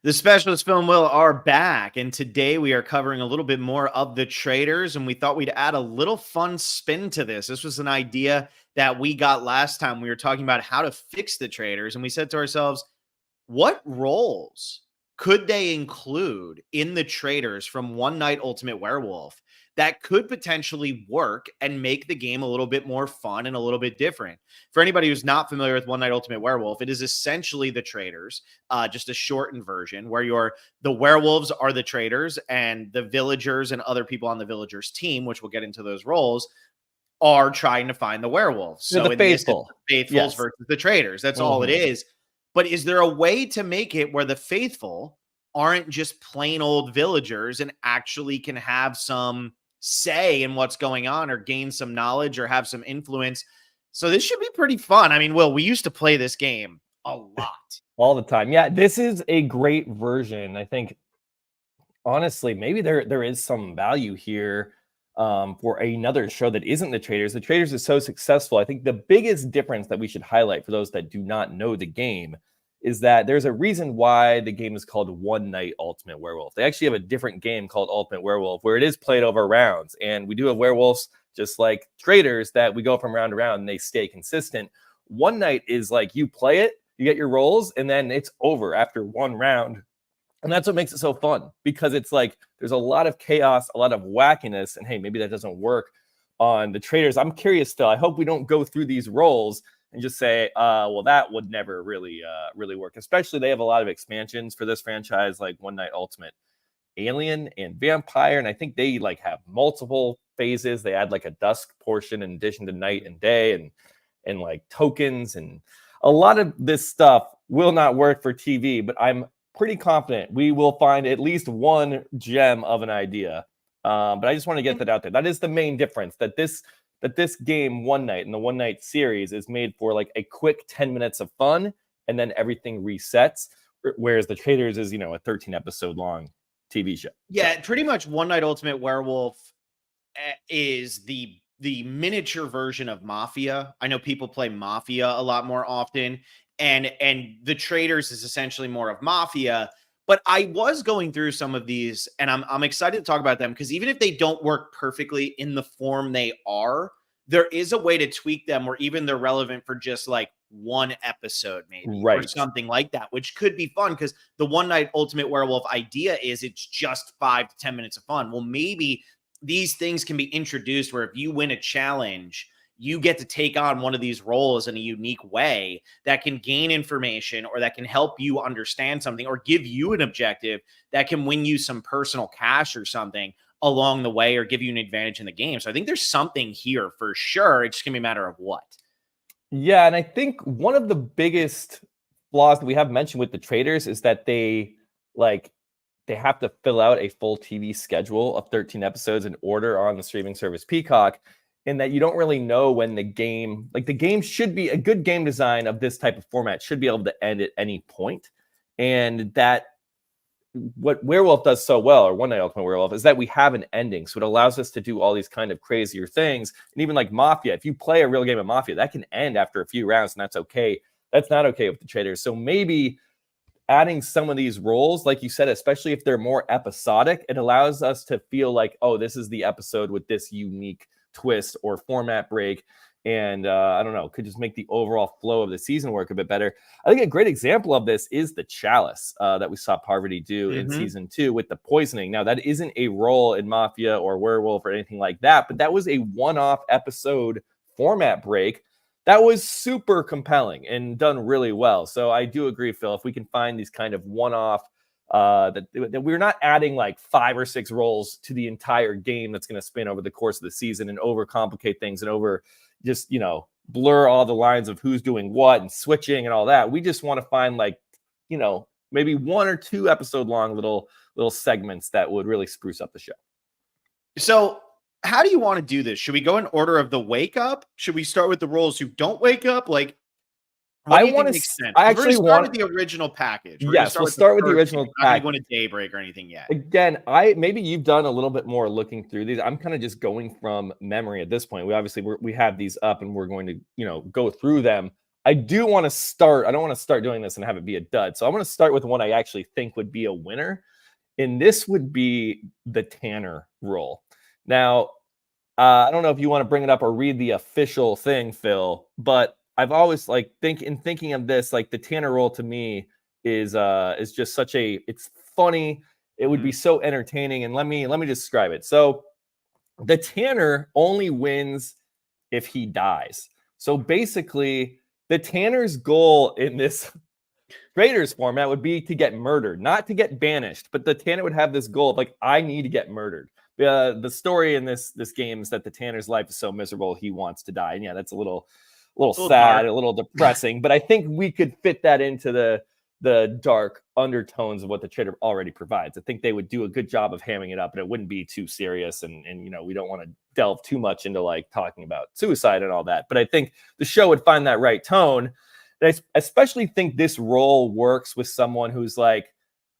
The Specialist Film Will are back, and today we are covering a little bit more of the Traitors, and we thought we'd add a little fun spin to this. This was an idea that we got last time. We were talking about how to fix the Traitors, and we said to ourselves, what roles could they include in the Traitors from One Night Ultimate Werewolf that could potentially work and make the game a little bit more fun and a little bit different? For anybody who's not familiar with One Night Ultimate Werewolf, it is essentially the Traitors, just a shortened version where the werewolves are the traitors and the villagers and other people on the villagers team, which we'll get into those roles, are trying to find the werewolves. So in faithful. This, the faithfuls versus the traitors. That's all it is. But is there a way to make it where the faithful aren't just plain old villagers and actually can have some say in what's going on or gain some knowledge or have some influence? So this should be pretty fun. I mean, Will, we used to play this game a lot. All the time. Yeah, this is a great version. I think, honestly, maybe there is some value here for another show that isn't the Traitors. The Traitors is so successful. I think the biggest difference that we should highlight for those that do not know the game is that there's a reason why the game is called One Night Ultimate Werewolf. They actually have a different game called Ultimate Werewolf where it is played over rounds. And we do have werewolves just like Traitors that we go from round to round and they stay consistent. One Night is like you play it, you get your rolls, and then it's over after one round. And that's what makes it so fun, because it's like there's a lot of chaos, a lot of wackiness. And hey, maybe that doesn't work on the Traitors. I'm curious still. I hope we don't go through these roles and just say, well, that would never really work. Especially they have a lot of expansions for this franchise, like One Night Ultimate Alien and Vampire. And I think they like have multiple phases. They add like a dusk portion in addition to night and day and like tokens. And a lot of this stuff will not work for TV, but I'm pretty confident we will find at least one gem of an idea. But I just want to get that out there. That is the main difference, that this game, One Night, and the One Night series is made for like a quick 10 minutes of fun, and then everything resets. Whereas the Traitors is, a 13 episode long TV show. Yeah, pretty much One Night Ultimate Werewolf is the miniature version of Mafia. I know people play Mafia a lot more often. And the Traitors is essentially more of Mafia, but I was going through some of these, and I'm excited to talk about them because even if they don't work perfectly in the form they are, there is a way to tweak them, or even they're relevant for just like one episode, maybe, or something like that, which could be fun because the One Night Ultimate Werewolf idea is it's just 5 to 10 minutes of fun. Well, maybe these things can be introduced where if you win a challenge, you get to take on one of these roles in a unique way that can gain information or that can help you understand something or give you an objective that can win you some personal cash or something along the way or give you an advantage in the game. So I think there's something here for sure. It's just gonna be a matter of what. Yeah, and I think one of the biggest flaws that we have mentioned with the Traitors is that they have to fill out a full TV schedule of 13 episodes in order on the streaming service Peacock. In that you don't really know when the game should be a good game design of this type of format should be able to end at any point. And that what Werewolf does so well, or One Night Ultimate Werewolf, is that we have an ending. So it allows us to do all these kind of crazier things. And even like Mafia, if you play a real game of Mafia, that can end after a few rounds, and that's okay. That's not okay with the Traitors. So maybe adding some of these roles, like you said, especially if they're more episodic, it allows us to feel like, oh, this is the episode with this unique twist or format break, and I don't know, could just make the overall flow of the season work a bit better. I think a great example of this is the Chalice that we saw Parvati do in season 2 with the poisoning. Now, that isn't a role in Mafia or Werewolf or anything like that, but that was a one-off episode format break that was super compelling and done really well. So I do agree, Phil, if we can find these kind of one-off that we're not adding like 5 or 6 roles to the entire game that's going to spin over the course of the season and overcomplicate things and over just, blur all the lines of who's doing what and switching and all that. We just want to find like, maybe 1 or 2 episode long little segments that would really spruce up the show. So how do you want to do this? Should we go in order of the wake up? Should we start with the roles who don't wake up? Like, I want to. I actually start with the original package. Yes, we'll start with the original package. Not going to go into Daybreak or anything yet. Again, maybe you've done a little bit more looking through these. I'm kind of just going from memory at this point. We have these up, and we're going to go through them. I do want to start. I don't want to start doing this and have it be a dud. So I want to start with one I actually think would be a winner. And this would be the Tanner role. Now, I don't know if you want to bring it up or read the official thing, Phil, but I've always thinking of this, like the Tanner role to me is just it's funny. It would be so entertaining. And let me describe it. So the Tanner only wins if he dies. So basically, the Tanner's goal in this Traitors format would be to get murdered, not to get banished, but the Tanner would have this goal of like, I need to get murdered. The story in this game is that the Tanner's life is so miserable he wants to die. And yeah, that's a little sad, dark. A little depressing, but I think we could fit that into the dark undertones of what the Traitor already provides. I think they would do a good job of hamming it up, and it wouldn't be too serious. And we don't want to delve too much into like talking about suicide and all that. But I think the show would find that right tone. And I especially think this role works with someone who's like,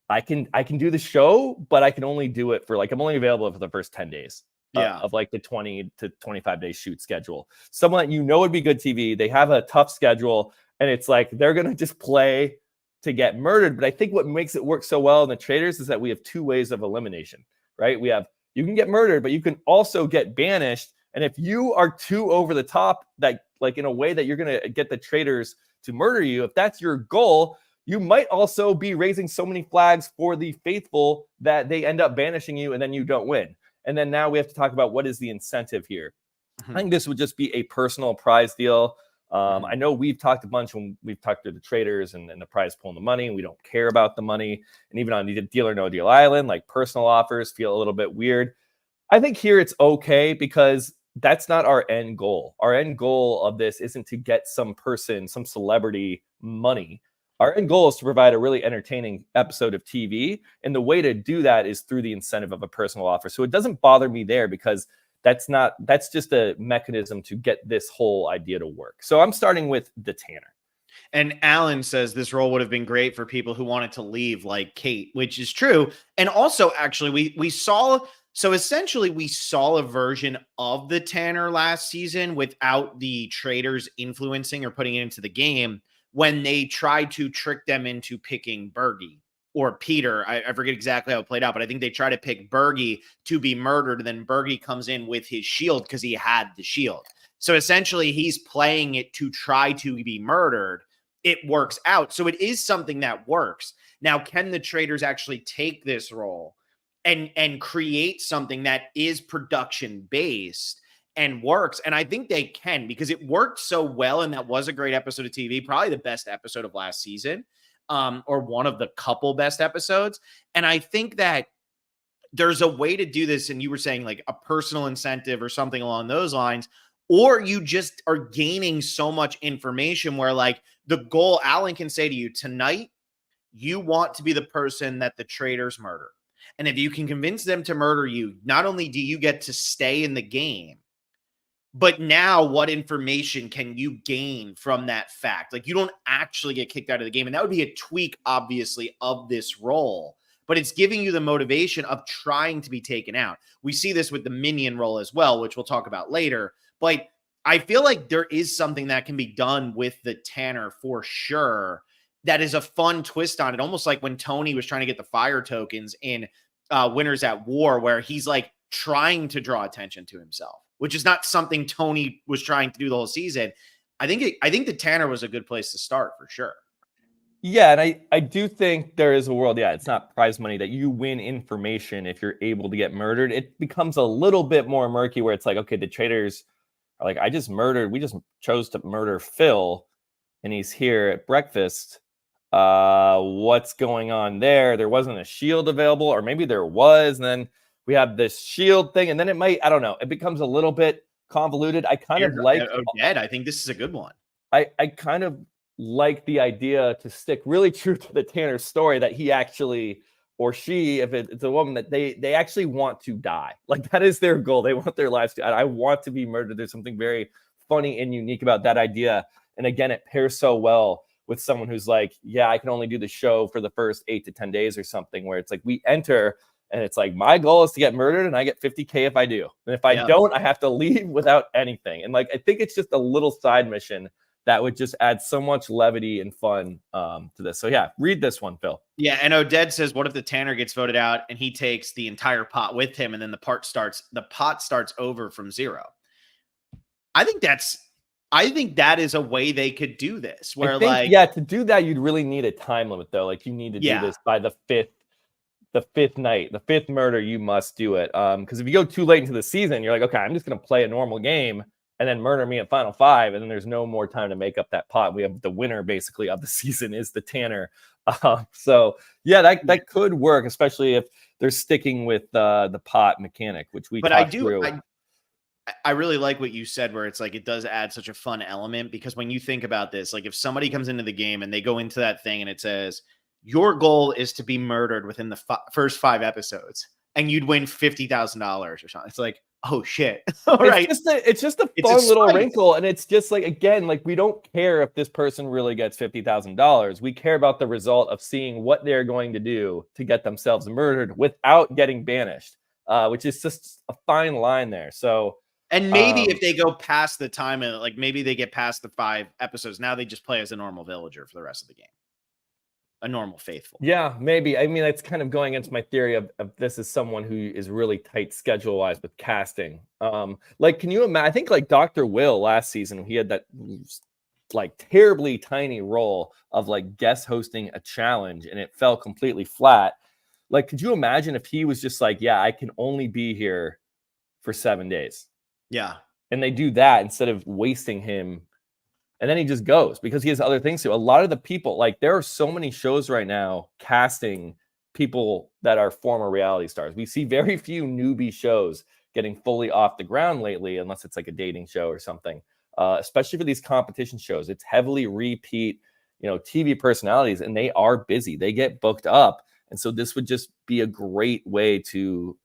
I can do the show, but I can only do it for I'm only available for the first 10 days of like the 20 to 25 day shoot schedule. Someone that would be good TV. They have a tough schedule, and it's like they're going to just play to get murdered. But I think what makes it work so well in the Traitors is that we have two ways of elimination, right? You can get murdered, but you can also get banished. And if you are too over the top, that like in a way that you're going to get the Traitors to murder you, if that's your goal, you might also be raising so many flags for the faithful that they end up banishing you and then you don't win. And then now we have to talk about what is the incentive here. I think this would just be a personal prize deal. I know we've talked a bunch when we've talked to the Traitors and the prize pool and the money, and we don't care about the money. And even on the Deal or No Deal Island, like personal offers feel a little bit weird. I think here it's okay because that's not our end goal. Our end goal of this isn't to get some person, some celebrity money. Our end goal is to provide a really entertaining episode of TV. And the way to do that is through the incentive of a personal offer. So it doesn't bother me there because that's just a mechanism to get this whole idea to work. So I'm starting with the Tanner. And Alan says this role would have been great for people who wanted to leave like Kate, which is true. And also, actually, we saw a version of the Tanner last season without the Traitors influencing or putting it into the game when they tried to trick them into picking Bergie or Peter. I forget exactly how it played out, but I think they try to pick Bergie to be murdered. And then Bergie comes in with his shield because he had the shield. So essentially he's playing it to try to be murdered. It works out. So it is something that works. Now, can the Traitors actually take this role and create something that is production based and works? And I think they can, because it worked so well. And that was a great episode of TV, probably the best episode of last season, or one of the couple best episodes. And I think that there's a way to do this. And you were saying like a personal incentive or something along those lines, or you just are gaining so much information where like the goal, Alan can say to you tonight, you want to be the person that the Traitors murder. And if you can convince them to murder you, not only do you get to stay in the game, but now what information can you gain from that fact? Like you don't actually get kicked out of the game. And that would be a tweak, obviously, of this role. But it's giving you the motivation of trying to be taken out. We see this with the Minion role as well, which we'll talk about later. But I feel like there is something that can be done with the Tanner for sure. That is a fun twist on it. Almost like when Tony was trying to get the fire tokens in Winners at War, where he's like trying to draw attention to himself, which is not something Tony was trying to do the whole season. I think the Tanner was a good place to start for sure. Yeah, and I do think there is a world, it's not prize money, that you win information if you're able to get murdered. It becomes a little bit more murky where it's like, okay, the Traitors are like, we just chose to murder Phil, and he's here at breakfast. What's going on there? There wasn't a shield available, or maybe there was, and then we have this shield thing, and then it might, I don't know, it becomes a little bit convoluted. I kind of like Odette. I think this is a good one. I kind of like the idea to stick really true to the Tanner story that he actually, or she, if it's a woman, that they actually want to die. Like that is their goal. They want their lives to, I want to be murdered. There's something very funny and unique about that idea. And again, it pairs so well with someone who's like, yeah, I can only do the show for the first 8 to 10 days or something, where it's like we enter and it's like, my goal is to get murdered and I get 50K if I do. And if I don't, I have to leave without anything. And like, I think it's just a little side mission that would just add so much levity and fun to this. So yeah, read this one, Phil. Yeah, and Oded says, what if the Tanner gets voted out and he takes the entire pot with him, and then the pot starts over from zero? I think that is a way they could do this. Where to do that, you'd really need a time limit though. Like you need to do this by the fifth night, the fifth murder, you must do it. Because if you go too late into the season, you're like, okay, I'm just gonna play a normal game and then murder me at final 5, and then there's no more time to make up that pot. We have the winner basically of the season is the Tanner. So yeah, that could work, especially if they're sticking with the pot mechanic, which we. But I really like what you said, where it's like it does add such a fun element, because when you think about this, like if somebody comes into the game and they go into that thing and it says your goal is to be murdered within the first 5 episodes, and you'd win $50,000 or something, it's like, oh shit. All right. It's just a fun little wrinkle. And it's just like, again, like we don't care if this person really gets $50,000. We care about the result of seeing what they're going to do to get themselves murdered without getting banished, which is just a fine line there. So, and maybe if they go past the time, and like maybe they get past the 5 episodes, now they just play as a normal villager for the rest of the game. A normal faithful. Yeah, maybe. I mean, that's kind of going into my theory of this is someone who is really tight schedule wise with casting. Like, can you imagine? I think like Dr. Will last season, he had that like terribly tiny role of like guest hosting a challenge, and it fell completely flat. Like, could you imagine if he was just like, yeah, I can only be here for 7 days? Yeah. And they do that instead of wasting him. And then he just goes because he has other things to. A lot of the people, like there are so many shows right now casting people that are former reality stars. We see very few newbie shows getting fully off the ground lately, unless it's like a dating show or something. Especially for these competition shows, it's heavily repeat, TV personalities, and they are busy. They get booked up, and so this would just be a great way to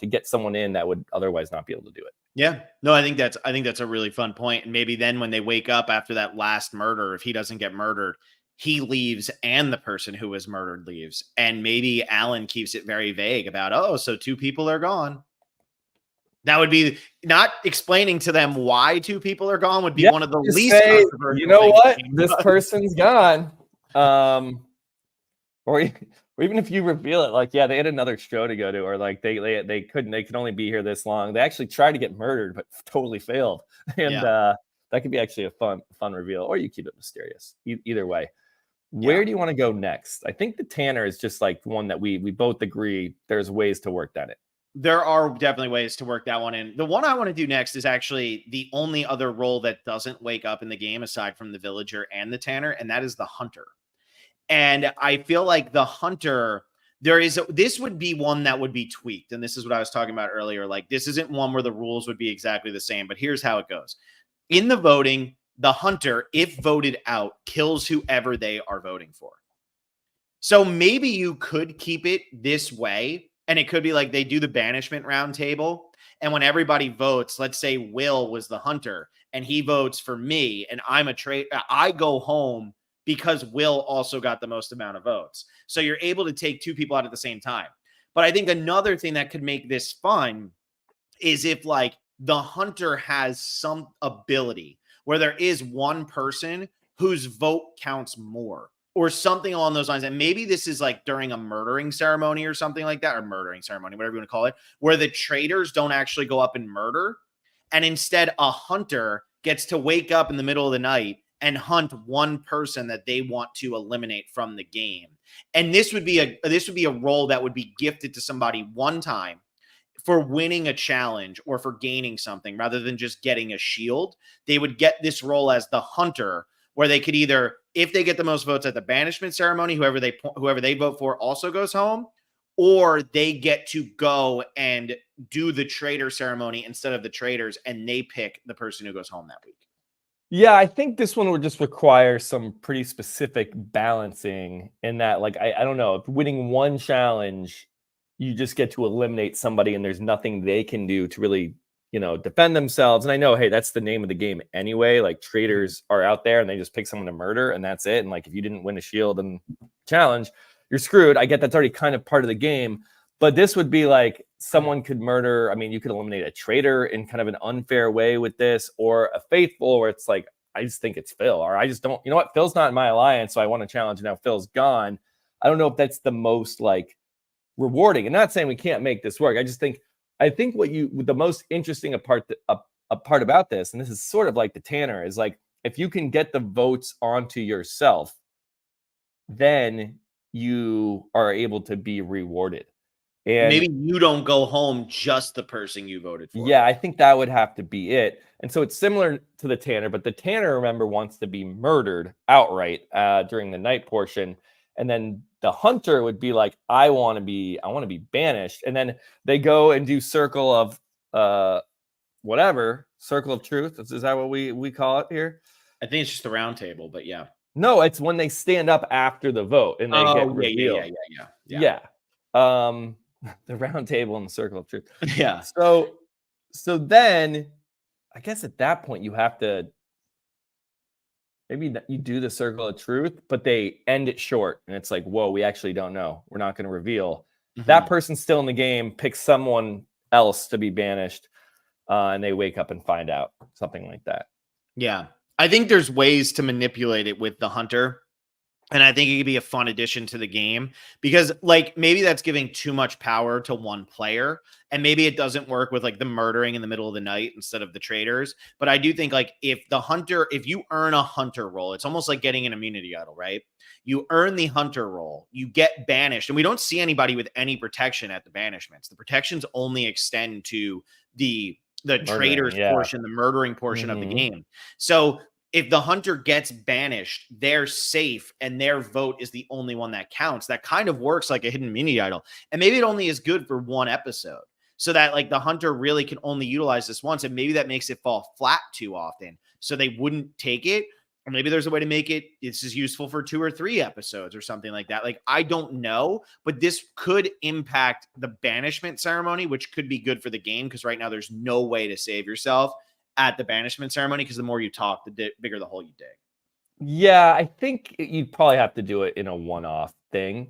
get someone in that would otherwise not be able to do it. Yeah, no, I think that's a really fun point. And maybe then when they wake up after that last murder, if he doesn't get murdered, he leaves and the person who was murdered leaves. And maybe Alan keeps it very vague about, oh, so 2 people are gone. That would be not explaining to them why 2 people are gone would be one of the least controversial. You know what? This person's gone. Or even if you reveal it, like, yeah, they had another show to go to, or like they could only be here this long. They actually tried to get murdered, but totally failed. And that could be actually a fun reveal, or you keep it mysterious. Either way. Where do you want to go next? I think the Tanner is just like one that we both agree there's ways to work that in. There are definitely ways to work that one in. The one I want to do next is actually the only other role that doesn't wake up in the game aside from the villager and the Tanner, and that is the hunter. And I feel like the hunter, this would be one that would be tweaked. And this is what I was talking about earlier. Like, this isn't one where the rules would be exactly the same, but here's how it goes. In the voting, the hunter, if voted out, kills whoever they are voting for. So maybe you could keep it this way. And it could be like they do the banishment round table. And when everybody votes, let's say Will was the hunter and he votes for me and I'm a traitor, I go home because Will also got the most amount of votes. So you're able to take 2 people out at the same time. But I think another thing that could make this fun is if like the hunter has some ability where there is one person whose vote counts more or something along those lines. And maybe this is like during a murdering ceremony or something like that, or murdering ceremony, whatever you want to call it, where the traitors don't actually go up and murder. And instead a hunter gets to wake up in the middle of the night and hunt one person that they want to eliminate from the game. And this would be a role that would be gifted to somebody one time for winning a challenge or for gaining something rather than just getting a shield. They would get this role as the hunter, where they could either, if they get the most votes at the banishment ceremony, whoever they vote for also goes home, or they get to go and do the traitor ceremony instead of the traitors, and they pick the person who goes home that week. Yeah, I think this one would just require some pretty specific balancing in that, like, I don't know, if winning one challenge, you just get to eliminate somebody and there's nothing they can do to really, defend themselves. And I know, hey, that's the name of the game anyway. Like, traitors are out there and they just pick someone to murder and that's it. And like, if you didn't win a shield and challenge, you're screwed. I get that's already kind of part of the game. But this would be like someone could murder. I mean, you could eliminate a traitor in kind of an unfair way with this, or a faithful where it's like, I just think it's Phil, or I just don't, you know what, Phil's not in my alliance, so I want to challenge, and now Phil's gone. I don't know if that's the most like rewarding. And not saying we can't make this work. I think the most interesting part about this, and this is sort of like the Tanner, is like if you can get the votes onto yourself, then you are able to be rewarded. And maybe you don't go home, just the person you voted for. Yeah, I think that would have to be it. And so it's similar to the Tanner, but the Tanner, remember, wants to be murdered outright during the night portion. And then the Hunter would be like, I want to be banished. And then they go and do circle of circle of truth. Is that what we call it here? I think it's just the round table, but yeah. No, it's when they stand up after the vote and they get revealed. Yeah. The round table and the circle of truth. Yeah. So then I guess at that point you have to, maybe you do the circle of truth, but they end it short and it's like, whoa, we actually don't know. We're not going to reveal. That person's still in the game, picks someone else to be banished, and they wake up and find out, something like that. Yeah. I think there's ways to manipulate it with the Hunter. And I think it could be a fun addition to the game because like maybe that's giving too much power to one player and maybe it doesn't work with like the murdering in the middle of the night instead of the traitors. But I do think like if you earn a Hunter role, it's almost like getting an immunity idol, right? You earn the Hunter role, you get banished, and we don't see anybody with any protection at the banishments. The protections only extend to the traitors portion, the murdering portion of the game. So if the Hunter gets banished, they're safe and their vote is the only one that counts. That kind of works like a hidden immunity idol. And maybe it only is good for one episode so that like the Hunter really can only utilize this once. And maybe that makes it fall flat too often. So they wouldn't take it. Or maybe there's a way to make it, this is useful for 2 or 3 episodes or something like that. Like, I don't know, but this could impact the banishment ceremony, which could be good for the game. Because right now there's no way to save yourself at the banishment ceremony, because the more you talk, the bigger the hole you dig. Yeah, I think you'd probably have to do it in a one-off thing.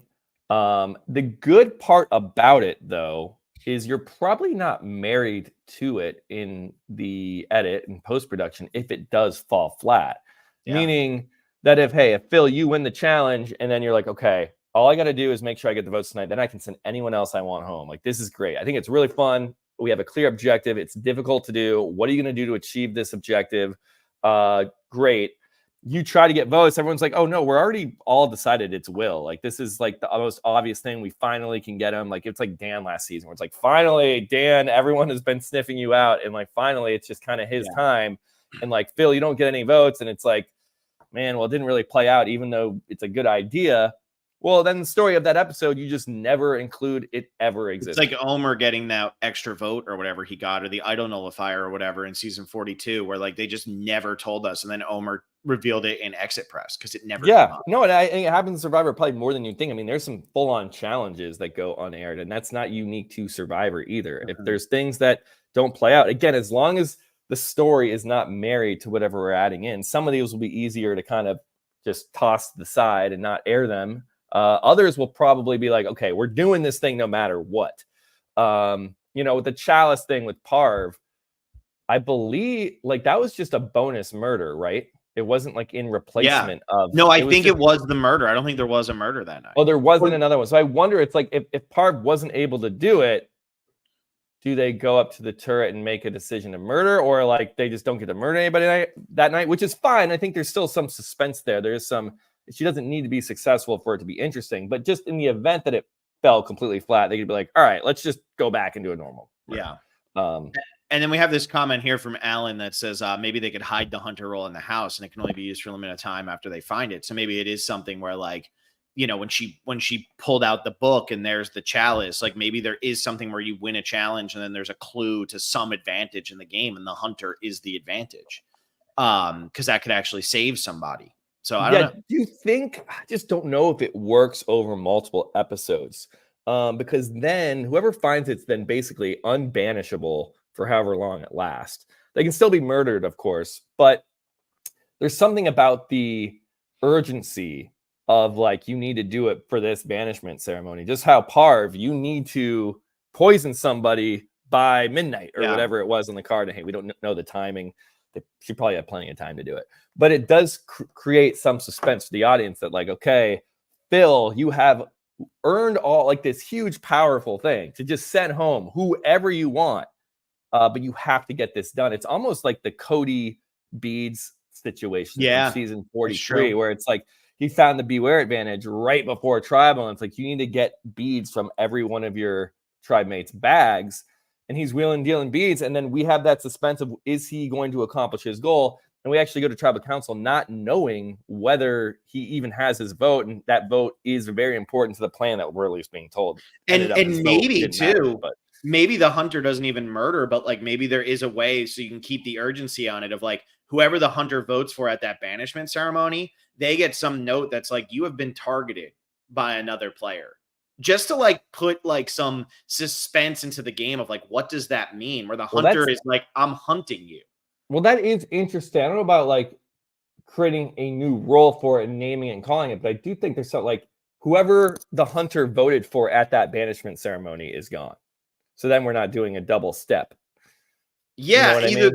The good part about it, though, is you're probably not married to it in the edit and post-production if it does fall flat. Yeah. Meaning that if Phil, you win the challenge, and then you're like, okay, all I got to do is make sure I get the votes tonight, then I can send anyone else I want home. Like, this is great. I think it's really fun. We have a clear objective. It's difficult to do. What are you going to do to achieve this objective? Great. You try to get votes. Everyone's like, oh, no, we're already all decided it's Will. Like, this is like the most obvious thing. We finally can get him. Like, it's like Dan last season where it's like, finally, Dan, everyone has been sniffing you out. And like, finally, it's just kind of his time. And like, Phil, you don't get any votes. And it's like, man, well, it didn't really play out, even though it's a good idea. Well, then the story of that episode, you just never include it ever existed. It's like Omer getting that extra vote or whatever he got, or the idol nullifier or whatever in season 42, where like they just never told us. And then Omer revealed it in Exit Press because it never. Yeah, no, and I think it happens in Survivor probably more than you think. I mean, there's some full-on challenges that go unaired, and that's not unique to Survivor either. If there's things that don't play out, again, as long as the story is not married to whatever we're adding in, some of these will be easier to kind of just toss to the side and not air them. Others will probably be like, okay, we're doing this thing no matter what. With the chalice thing with Parv, I believe like that was just a bonus murder, right? It wasn't like in replacement of. No, I think it was the murder. I don't think there was a murder that night. Oh, there wasn't another one. So I wonder, it's like if Parv wasn't able to do it, do they go up to the turret and make a decision to murder, or like they just don't get to murder anybody that night, which is fine. I think there's still some suspense there. There's some. She doesn't need to be successful for it to be interesting, but just in the event that it fell completely flat, they could be like, all right, let's just go back and do a normal. Yeah. And then we have this comment here from Alan that says maybe they could hide the Hunter role in the house and it can only be used for a limited time after they find it. So maybe it is something where like, when she pulled out the book and there's the chalice, like maybe there is something where you win a challenge and then there's a clue to some advantage in the game and the Hunter is the advantage. Because that could actually save somebody. So I don't know. Do you think, I just don't know if it works over multiple episodes, because then whoever finds it's then basically unbanishable for however long it lasts. They can still be murdered, of course, but there's something about the urgency of like, you need to do it for this banishment ceremony. Just how Parv, you need to poison somebody by midnight or whatever it was on the card. And hey, we don't know the timing. she probably had plenty of time to do it. But it does create some suspense for the audience that like, okay, Phil, you have earned all like this huge, powerful thing to just send home whoever you want. But you have to get this done. It's almost like the Cody Beads situation from season 43, where it's like he found the beware advantage right before tribal. And it's like you need to get beads from every one of your tribe mates' bags. And he's wheeling, dealing beads. And then we have that suspense of, is he going to accomplish his goal? And we actually go to tribal council not knowing whether he even has his vote. And that vote is very important to the plan that we're at least being told. And maybe too, maybe the hunter doesn't even murder, but like maybe there is a way so you can keep the urgency on it of like whoever the hunter votes for at that banishment ceremony, they get some note that's like, you have been targeted by another player. Just to like put like some suspense into the game of like, what does that mean? Where the hunter is like, I'm hunting you. Well, that is interesting. I don't know about like creating a new role for it and naming it and calling it, but I do think there's something like whoever the hunter voted for at that banishment ceremony is gone. So then we're not doing a double step. Yeah, you know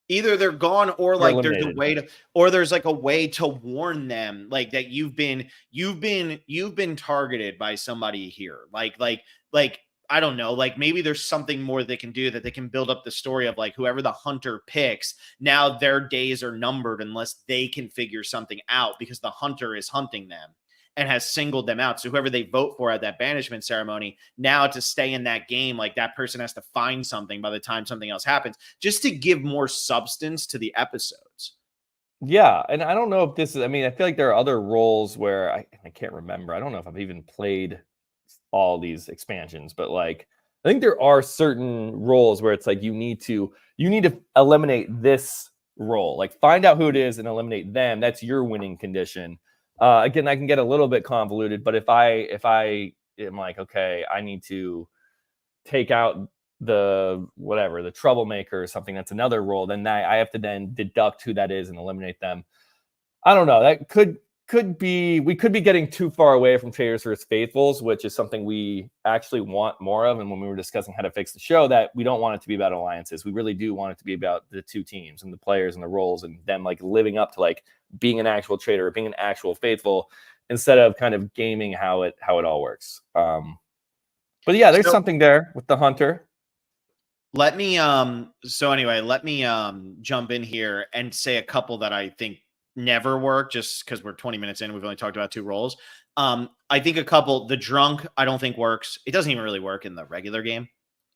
either they're gone or like there's a way to, or there's like a way to warn them like that you've been targeted by somebody here. Like I don't know, like maybe there's something more they can do that they can build up the story of like whoever the hunter picks, now their days are numbered unless they can figure something out because the hunter is hunting them and has singled them out. So whoever they vote for at that banishment ceremony, now to stay in that game, like that person has to find something by the time something else happens, just to give more substance to the episodes. Yeah, and I don't know if this is, I mean, I feel like there are other roles where I can't remember. I don't know if I've even played all these expansions, but like I think there are certain roles where it's like you need to eliminate this role, like find out who it is and eliminate them. That's your winning condition. Again, I can get a little bit convoluted, but if I am like, okay, I need to take out the troublemaker or something, that's another role, then I have to then deduct who that is and eliminate them. I don't know. That could be, we could be getting too far away from Traitors versus Faithfuls, which is something we actually want more of. And when we were discussing how to fix the show, that we don't want it to be about alliances. We really do want it to be about the two teams and the players and the roles and them like living up to like being an actual traitor or being an actual faithful instead of kind of gaming how it all works. But yeah, there's something there with the hunter. Let me jump in here and say a couple that I think never work, just because we're 20 minutes in. We've only talked about two roles. I think a couple, the drunk, I don't think works. It doesn't even really work in the regular game.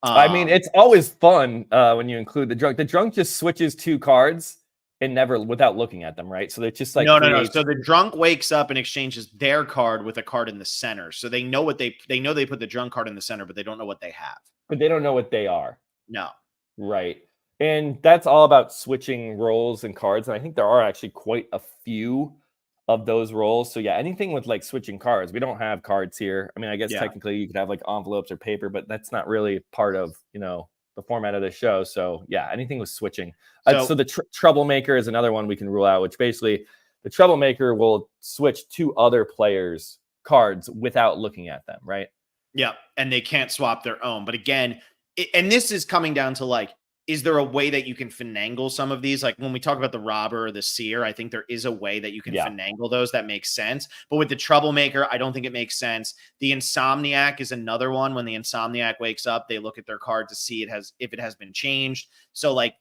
I mean, it's always fun when you include the drunk. The drunk just switches two cards and never without looking at them, right? So it's just like no. So the drunk wakes up and exchanges their card with a card in the center. So they know they put the drunk card in the center, but they don't know what they have. But they don't know what they are. No. Right. And that's all about switching roles and cards. And I think there are actually quite a few of those roles. So yeah, anything with like switching cards. We don't have cards here. I mean, I guess technically you could have like envelopes or paper, but that's not really part of, the format of the show. So yeah, anything with switching. So the troublemaker is another one we can rule out, which basically the troublemaker will switch to other players' cards without looking at them, right? Yeah, and they can't swap their own. But again, and this is coming down to like, is there a way that you can finagle some of these? Like when we talk about the robber or the seer, I think there is a way that you can finagle those that makes sense. But with the troublemaker, I don't think it makes sense. The insomniac is another one. When the insomniac wakes up, they look at their card to see if it has been changed. So like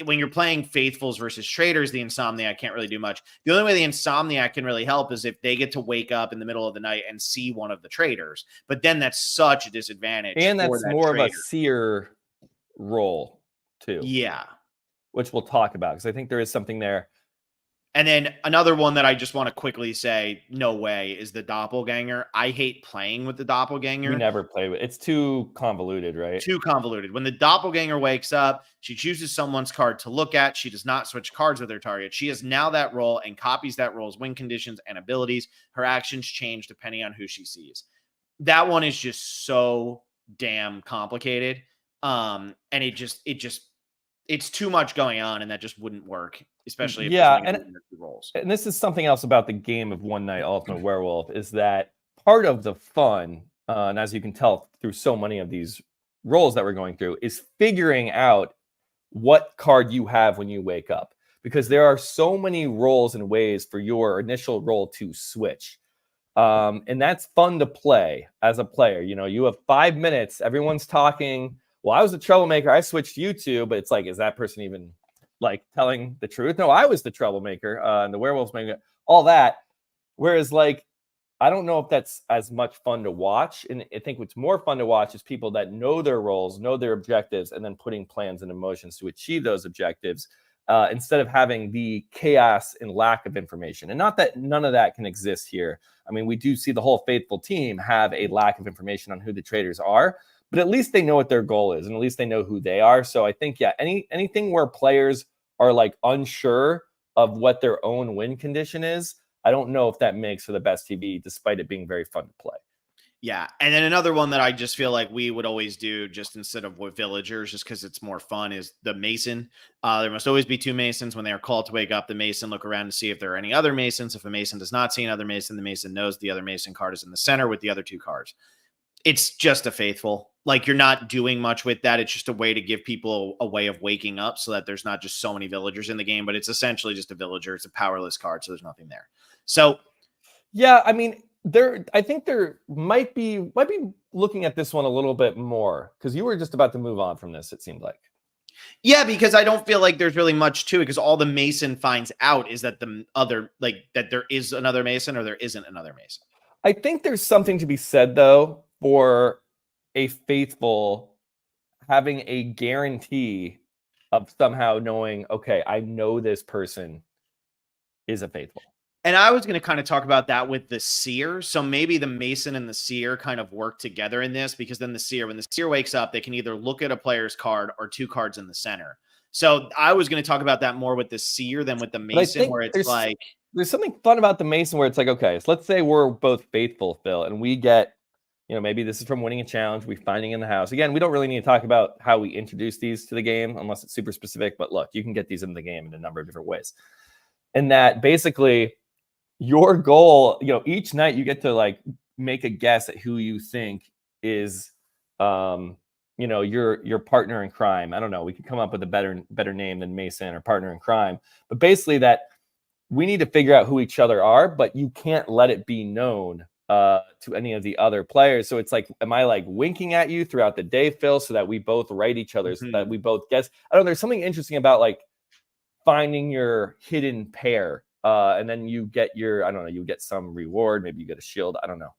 when you're playing faithfuls versus traitors, the insomniac can't really do much. The only way the insomniac can really help is if they get to wake up in the middle of the night and see one of the traitors. But then that's such a disadvantage. And that's more of a seer role too. Yeah. Which we'll talk about because I think there is something there. And then another one that I just want to quickly say, no way, is the doppelganger. I hate playing with the doppelganger. We never play with it. It's too convoluted, right? Too convoluted. When the doppelganger wakes up, she chooses someone's card to look at. She does not switch cards with her target. She has now that role and copies that role's win conditions and abilities. Her actions change depending on who she sees. That one is just so damn complicated. And it's too much going on, and that just wouldn't work, especially if roles. And this is something else about the game of One Night Ultimate Werewolf is that part of the fun, and as you can tell through so many of these roles that we're going through, is figuring out what card you have when you wake up, because there are so many roles and ways for your initial role to switch. And that's fun to play as a player. You know, you have 5 minutes, everyone's talking. Well, I was the troublemaker, I switched you two, but it's like, is that person even like telling the truth? No, I was the troublemaker, and the werewolves making all that. Whereas, like, I don't know if that's as much fun to watch. And I think what's more fun to watch is people that know their roles, know their objectives, and then putting plans and emotions to achieve those objectives, instead of having the chaos and lack of information. And not that none of that can exist here. I mean, we do see the whole faithful team have a lack of information on who the traitors are, but at least they know what their goal is, and at least they know who they are. So I think, yeah, anything where players are like unsure of what their own win condition is, I don't know if that makes for the best TV, despite it being very fun to play. Yeah. And then another one that I just feel like we would always do just instead of with villagers, just because it's more fun, is the Mason. There must always be 2 Masons. When they are called to wake up, the Mason look around to see if there are any other Masons. If a Mason does not see another Mason, the Mason knows the other Mason card is in the center with the other 2 cards. It's just a faithful. Like, you're not doing much with that. It's just a way to give people a way of waking up so that there's not just so many villagers in the game, but it's essentially just a villager. It's a powerless card, so there's nothing there. So, yeah, I mean, I think there might be looking at this one a little bit more, because you were just about to move on from this, it seemed like. yeah, because I don't feel like there's really much to it, because all the Mason finds out is that the other, like, that there is another Mason or there isn't another Mason. I think there's something to be said, though, for a faithful having a guarantee of somehow knowing, okay, I know this person is a faithful. And I was going to kind of talk about that with the seer. So maybe the Mason and the seer kind of work together in this, because then the seer, when the seer wakes up, they can either look at a player's card or 2 cards in the center. So I was going to talk about that more with the seer than with the Mason, where it's like, there's something fun about the Mason where it's like, okay, so let's say we're both faithful, Phil, and we get, you know, maybe this is from winning a challenge, we finding in the house. Again, we don't really need to talk about how we introduce these to the game unless it's super specific, but look, you can get these in the game in a number of different ways. And that basically your goal, you know, each night you get to like make a guess at who you think is, you know, your partner in crime. I don't know. We could come up with a better name than Mason or partner in crime, but basically that we need to figure out who each other are, but you can't let it be known to any of the other players. So it's like, am I like winking at you throughout the day, Phil, so that we both write each other's, that we both guess? I don't know. There's something interesting about like finding your hidden pair. And then you get your, I don't know, you get some reward. Maybe you get a shield. I don't know.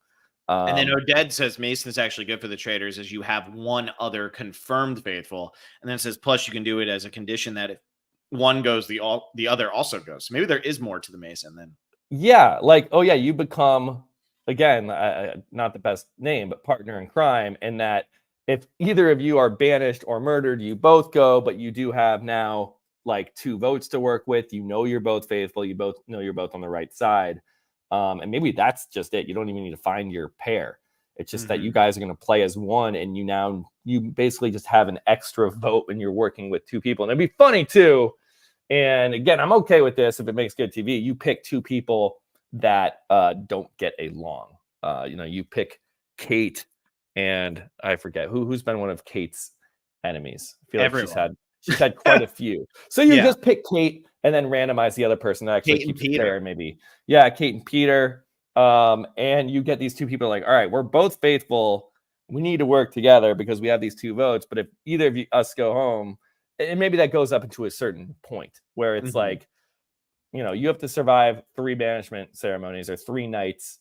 And then Oded says Mason is actually good for the traitors, as you have one other confirmed faithful. And then it says, plus you can do it as a condition that if one goes, the other also goes. So maybe there is more to the Mason then. Yeah. Like, oh yeah, you become, again, not the best name, but partner in crime. And that if either of you are banished or murdered, you both go, but you do have now like 2 votes to work with. You know, you're both faithful. You both know you're both on the right side. And maybe that's just it. You don't even need to find your pair. It's just that you guys are going to play as one, and you basically just have an extra vote when you're working with 2 people. And it'd be funny too. And again, I'm okay with this if it makes good TV. You pick 2 people that don't get along. You know, you pick Kate, and I forget who's been one of Kate's enemies. I feel like she's had quite a few. So you just pick Kate and then randomize the other person that actually keeps it fair, maybe. Yeah, Kate and Peter. And you get these 2 people like, all right, we're both faithful. We need to work together because we have these 2 votes. But if either of us go home, and maybe that goes up into a certain point where it's like, you know, you have to survive 3 banishment ceremonies or 3 nights,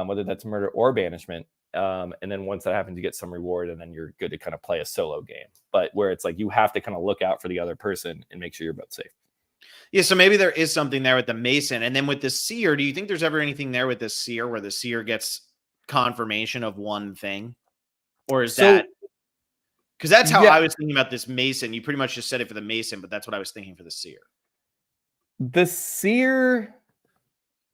whether that's murder or banishment. And then once that happens, you get some reward, and then you're good to kind of play a solo game. But where it's like you have to kind of look out for the other person and make sure you're both safe. Yeah, so maybe there is something there with the Mason. And then with the seer, do you think there's ever anything there with the seer where the seer gets confirmation of one thing? Or is that... Because that's how I was thinking about this Mason. You pretty much just said it for the Mason, but that's what I was thinking for the seer. The seer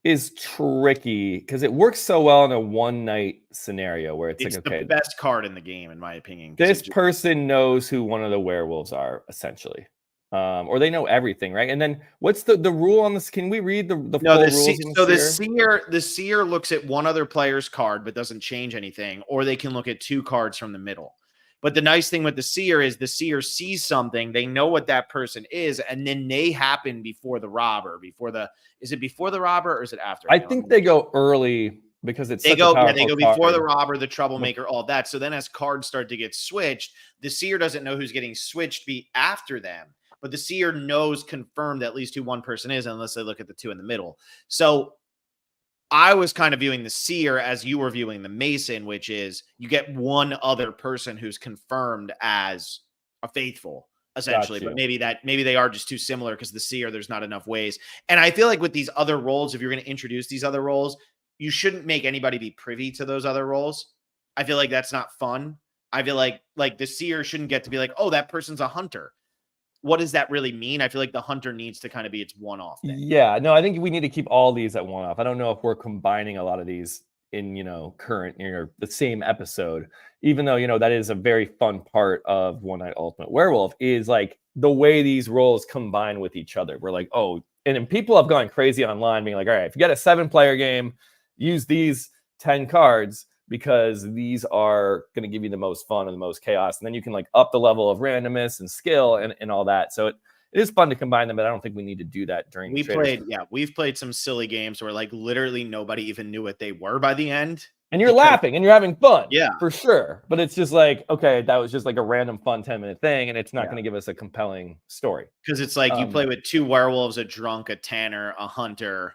is tricky because it works so well in a one-night scenario where it's like, okay, the best card in the game, in my opinion. This person knows who one of the werewolves are, essentially. Or they know everything, right? And then what's the rule on this? Can we read the full rules? So the seer looks at one other player's card but doesn't change anything, or they can look at 2 cards from the middle. But the nice thing with the seer is the seer sees something, they know what that person is, and then they happen before the robber. Is it before the robber or is it after? I think they go early because it's they such a go powerful before the card. robber, the troublemaker, all that. So then as cards start to get switched, the seer doesn't know who's getting switched be after them, but the seer knows confirmed at least who one person is unless they look at the two in the middle. So I was kind of viewing the seer as you were viewing the mason, which is you get one other person who's confirmed as a faithful, essentially. But maybe they are just too similar because the seer, there's not enough ways. And I feel like with these other roles, if you're going to introduce these other roles, you shouldn't make anybody be privy to those other roles. I feel like that's not fun. I feel like the seer shouldn't get to be like, oh, that person's a hunter. What does that really mean? I feel like the hunter needs to kind of be its one-off thing. Yeah, no, I think we need to keep all these at one-off. I don't know if we're combining a lot of these in, current, the same episode, even though, that is a very fun part of One Night Ultimate Werewolf is like the way these roles combine with each other. We're like, oh, and then people have gone crazy online being like, all right, if you get a 7-player game, use these 10 cards because these are going to give you the most fun and the most chaos. And then you can like up the level of randomness and skill and all that. So it is fun to combine them, but I don't think we need to do that during we've played some silly games where like literally nobody even knew what they were by the end. And you're laughing and you're having fun. Yeah, for sure. But it's just like, okay, that was just like a random fun 10-minute thing. And it's not going to give us a compelling story. Because it's like you play with 2 werewolves, a drunk, a tanner, a hunter,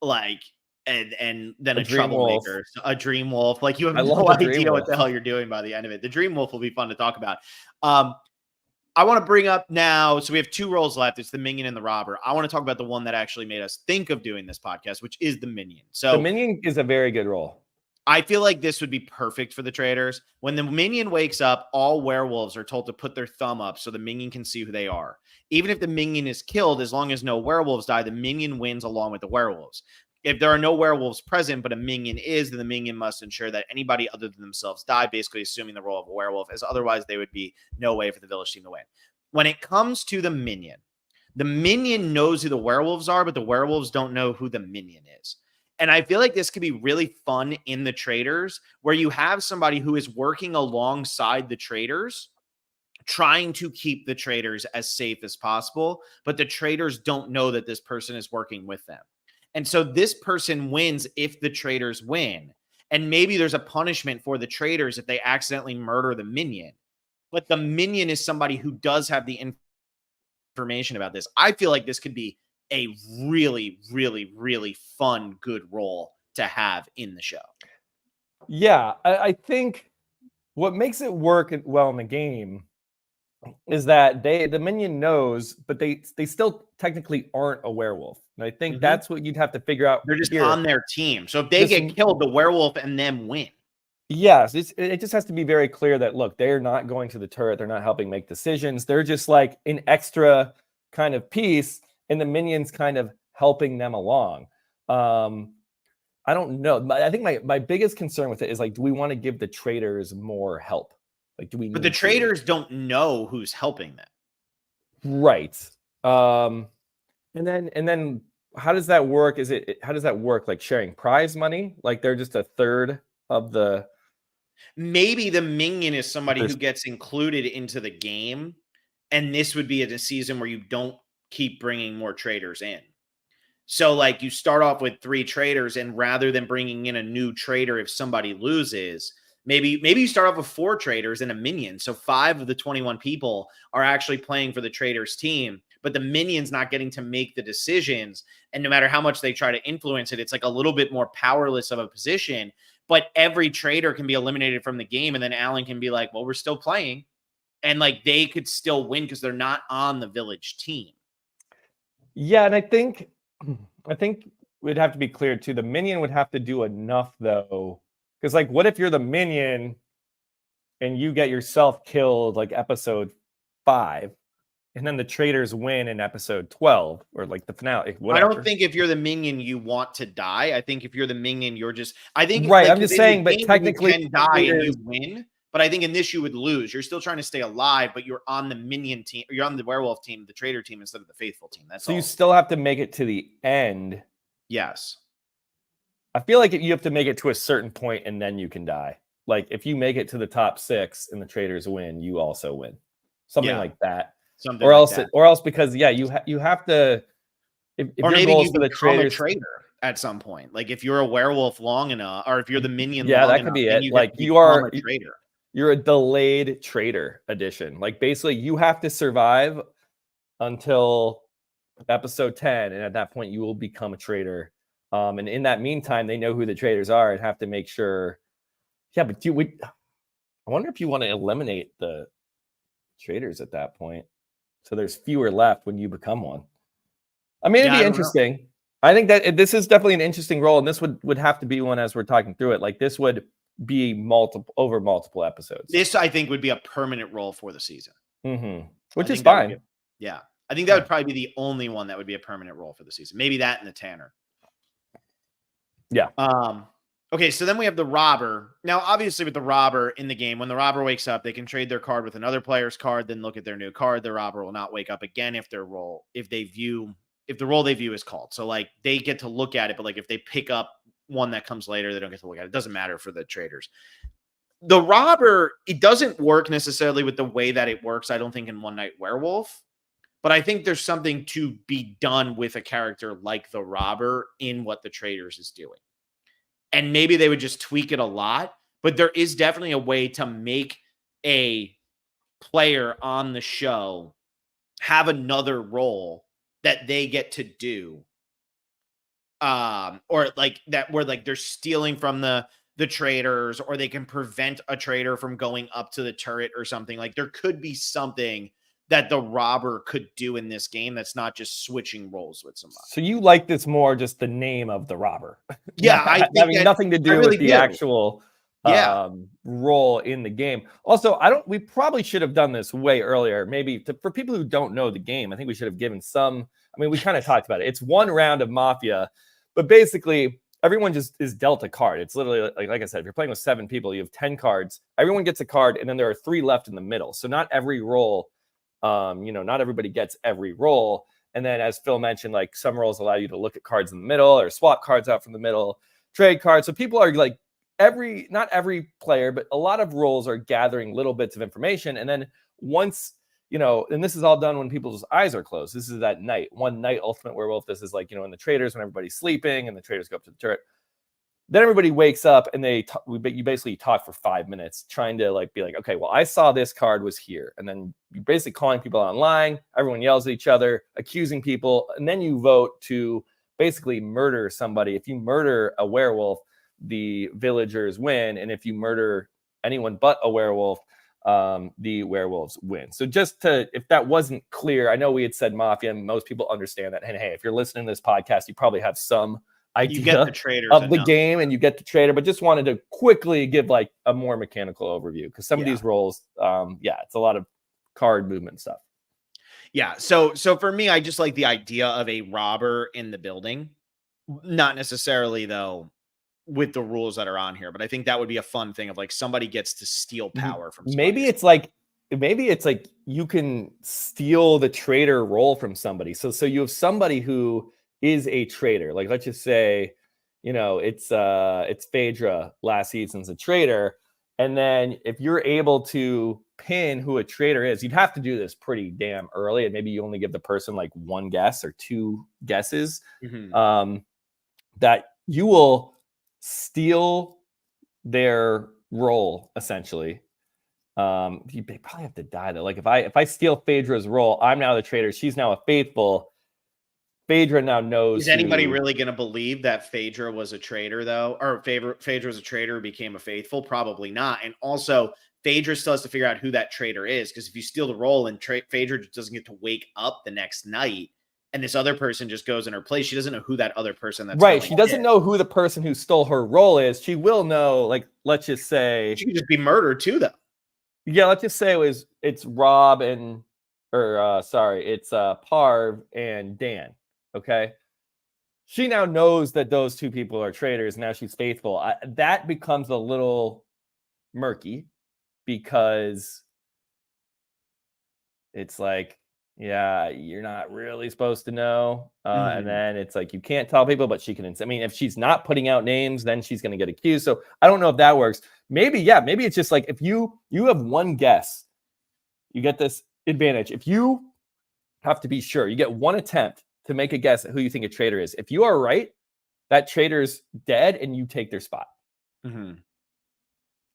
like, and then a troublemaker, a dream wolf. Like you have no idea what the hell you're doing by the end of it. The dream wolf will be fun to talk about. I want to bring up now, so we have 2 roles left. It's the minion and the robber. I want to talk about the one that actually made us think of doing this podcast, which is the minion. So the minion is a very good role. I feel like this would be perfect for the traitors. When the minion wakes up, all werewolves are told to put their thumb up so the minion can see who they are. Even if the minion is killed, as long as no werewolves die, the minion wins along with the werewolves. If there are no werewolves present, but a minion is, then the minion must ensure that anybody other than themselves die, basically assuming the role of a werewolf, as otherwise they would be no way for the village team to win. When it comes to the minion knows who the werewolves are, but the werewolves don't know who the minion is. And I feel like this could be really fun in the Traitors, where you have somebody who is working alongside the Traitors, trying to keep the Traitors as safe as possible, but the Traitors don't know that this person is working with them. And so this person wins if the Traitors win. And maybe there's a punishment for the Traitors if they accidentally murder the minion. But the minion is somebody who does have the information about this. I feel like this could be a really, really, really fun, good role to have in the show. Yeah, I think what makes it work well in the game is that the minion knows, but they still technically aren't a werewolf. And I think that's what you'd have to figure out. They're just on their team. So if they get killed, the werewolf and them win. Yes, it just has to be very clear that, look, they're not going to the turret. They're not helping make decisions. They're just like an extra kind of piece, and the minion's kind of helping them along. I don't know. I think my biggest concern with it is like, do we want to give the traitors more help? Like, do we? But the traitors don't know who's helping them, right? And then how does that work? How does that work? Like sharing prize money? Like they're just a third of the. Maybe the minion is somebody who gets included into the game, and this would be a season where you don't keep bringing more traitors in. So like you start off with 3 traitors, and rather than bringing in a new traitor if somebody loses, maybe you start off with 4 traitors and a minion. So 5 of the 21 people are actually playing for the traitors team, but the minion's not getting to make the decisions. And no matter how much they try to influence it, it's like a little bit more powerless of a position. But every traitor can be eliminated from the game, and then Alan can be like, well, we're still playing. And like they could still win because they're not on the village team. Yeah, and I think we'd have to be clear too. The minion would have to do enough though. Because like, what if you're the minion and you get yourself killed like episode 5, and then the traitors win in episode 12 or like the finale? Whatever. I don't think if you're the minion, you want to die. I think if you're the minion, you're just. I think right. Like, I'm just saying, but technically, you can die and you win. But I think in this you would lose. You're still trying to stay alive, but you're on the minion team. You're on the werewolf team, the traitor team, instead of the faithful team. That's so all. You still have to make it to the end. Yes. I feel like you have to make it to a certain point and then you can die. like if you make it to the top 6 and the Traitors win, you also win. Something like that. Something or like else that. or else because you have to if or your maybe goal you is for the become a Traitors. traitor at some point. Like if you're a werewolf long enough, or if you're the minion Yeah, long that could enough, be then it. you Like get to become a traitor. You're a delayed traitor edition. Like basically you have to survive until episode 10, and at that point you will become a traitor. And in that meantime, they know who the traitors are and have to make sure. Yeah, but I wonder if you want to eliminate the traitors at that point, so there's fewer left when you become one. I mean, it'd be interesting. I think that this is definitely an interesting role, and this would have to be one as we're talking through it. Like this would be multiple episodes. This, I think, would be a permanent role for the season. Which is fine. Yeah. I think that would probably be the only one that would be a permanent role for the season. Maybe that and the Tanner. Yeah. Okay, so then we have the robber. Now, obviously, with the robber in the game, when the robber wakes up, they can trade their card with another player's card, then look at their new card. The robber will not wake up again if the role they view is called. So like they get to look at it, but like if they pick up one that comes later, they don't get to look at it. It doesn't matter for the traders. The robber, it doesn't work necessarily with the way that it works, I don't think, in One Night Werewolf. But I think there's something to be done with a character like the robber in what the Traitors is doing. And maybe they would just tweak it a lot, but there is definitely a way to make a player on the show have another role that they get to do. Or like that where like they're stealing from the traitors, or they can prevent a traitor from going up to the turret or something. Like there could be something that the robber could do in this game that's not just switching roles with somebody. So you like this more just the name of the robber? Yeah, I think nothing to do with the actual role in the game. Also, we probably should have done this way earlier. Maybe for people who don't know the game, I think we should have given some. I mean, we kind of talked about it. It's one round of Mafia, but basically everyone just is dealt a card. It's literally like I said, if you're playing with 7 people, you have 10 cards. Everyone gets a card, and then there are 3 left in the middle. So not every role. Not everybody gets every role. And then as Phil mentioned, like some roles allow you to look at cards in the middle or swap cards out from the middle, trade cards. So people are like not every player, but a lot of roles are gathering little bits of information. And then once, and this is all done when people's eyes are closed. This is at night. One Night Ultimate Werewolf. This is like, in the Traitors when everybody's sleeping and the Traitors go up to the turret. Then everybody wakes up and you basically talk for 5 minutes trying to be like, okay, well, I saw this card was here. And then you're basically calling people online. Everyone yells at each other, accusing people. And then you vote to basically murder somebody. If you murder a werewolf, the villagers win. And if you murder anyone but a werewolf, the werewolves win. So if that wasn't clear, I know we had said Mafia, and most people understand that. And hey, if you're listening to this podcast, you probably have some idea of the game and you get the traitor, but just wanted to quickly give like a more mechanical overview because some of these roles, it's a lot of card movement stuff. Yeah. So for me, I just like the idea of a robber in the building, not necessarily though with the rules that are on here, but I think that would be a fun thing of like somebody gets to steal power from somebody. Maybe it's like you can steal the traitor role from somebody. So you have somebody who is a traitor. Like let's just say, it's Phaedra last season's a traitor. And then if you're able to pin who a traitor is, you'd have to do this pretty damn early. And maybe you only give the person like 1 guess or 2 guesses, that you will steal their role essentially. You probably have to die though. Like if I steal Phaedra's role, I'm now the traitor. She's now a faithful. Phaedra now knows. Is anybody really going to believe that Phaedra was a traitor, though? Or Phaedra was a traitor who became a faithful? Probably not. And also, Phaedra still has to figure out who that traitor is. Because if you steal the role and Phaedra doesn't get to wake up the next night, and this other person just goes in her place, she doesn't know who that other person that's right. She doesn't know who the person who stole her role is. She will know, like, let's just say. She could just be murdered, too, though. Yeah, let's just say it's Rob it's Parv and Dan. Okay. She now knows that those 2 people are traitors. Now she's faithful. That becomes a little murky because it's like, yeah, you're not really supposed to know. And Mhm. then it's like you can't tell people, but she can. I mean, if she's not putting out names, then she's going to get accused. So I don't know if that works. Maybe, yeah, maybe it's just like if you have one guess, you get this advantage. If you have to be sure, you get one attempt to make a guess at who you think a traitor is. If you are right, that traitor's dead and you take their spot. Mhm.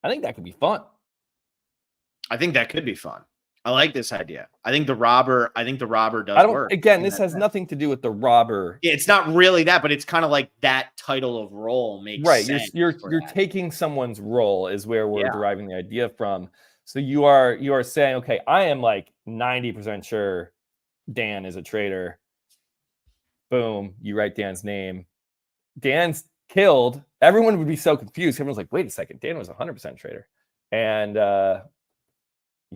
I think that could be fun. I think that could be fun. I like this idea. I think the robber does I don't. work. Again, in this that has sense. nothing to do with the robber. Yeah, it's not really that, but it's kind of like that title of role makes Right. sense. You're for that. taking someone's role is where we're Yeah. deriving the idea from. So you are saying, okay, I am like 90% sure Dan is a traitor. Boom, you write Dan's name. Dan's killed. Everyone would be so confused. Everyone's like, wait a second, Dan was 100% traitor. And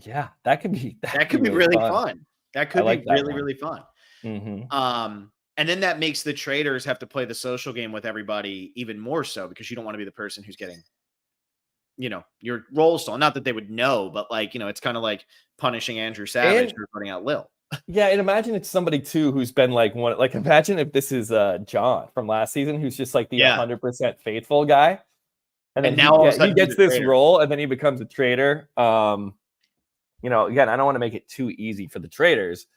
yeah, that could be really fun. That could like be that really, one. really fun. Mm-hmm. And then that makes the traitors have to play the social game with everybody even more so, because you don't want to be the person who's getting, your role stolen. Not that they would know, but like, it's kind of like punishing Andrew Savage for putting out Lil. Yeah, and imagine it's somebody too who's been like one. Like, imagine if this is John from last season, who's just like the 100% faithful guy, and then now all of a he sudden gets he's a this traitor. role, and then he becomes a traitor. Again, I don't want to make it too easy for the traitors,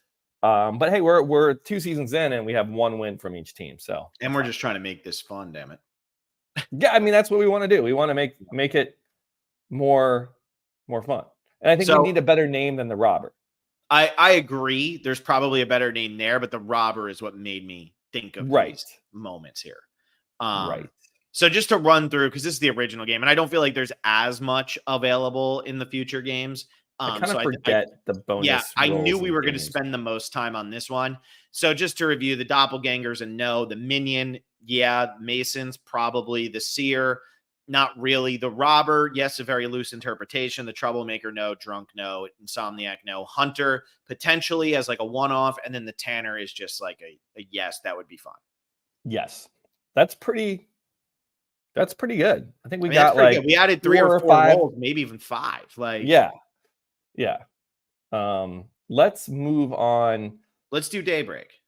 but hey, we're 2 seasons in, and we have 1 win from each team. So, and we're just trying to make this fun. Damn it. Yeah, I mean that's what we want to do. We want to make it more fun, and I think we need a better name than the robber. I agree. There's probably a better name there, but the robber is what made me think of these moments here. Right. So just to run through, because this is the original game, and I don't feel like there's as much available in the future games. I kind of forget the bonus. Yeah, I knew we were going to spend the most time on this one. So just to review, the doppelgangers and no, the minion, yeah, Mason's probably the seer. Not really. The robber, yes, a very loose interpretation. The troublemaker, no. Drunk, no. Insomniac, no. Hunter, potentially as like a one-off. And then the Tanner is just like a yes, that would be fun. Yes. That's pretty good. I think we got like good. We added 3 or 4 roles, maybe even 5. Like yeah. Let's move on. Let's do Daybreak.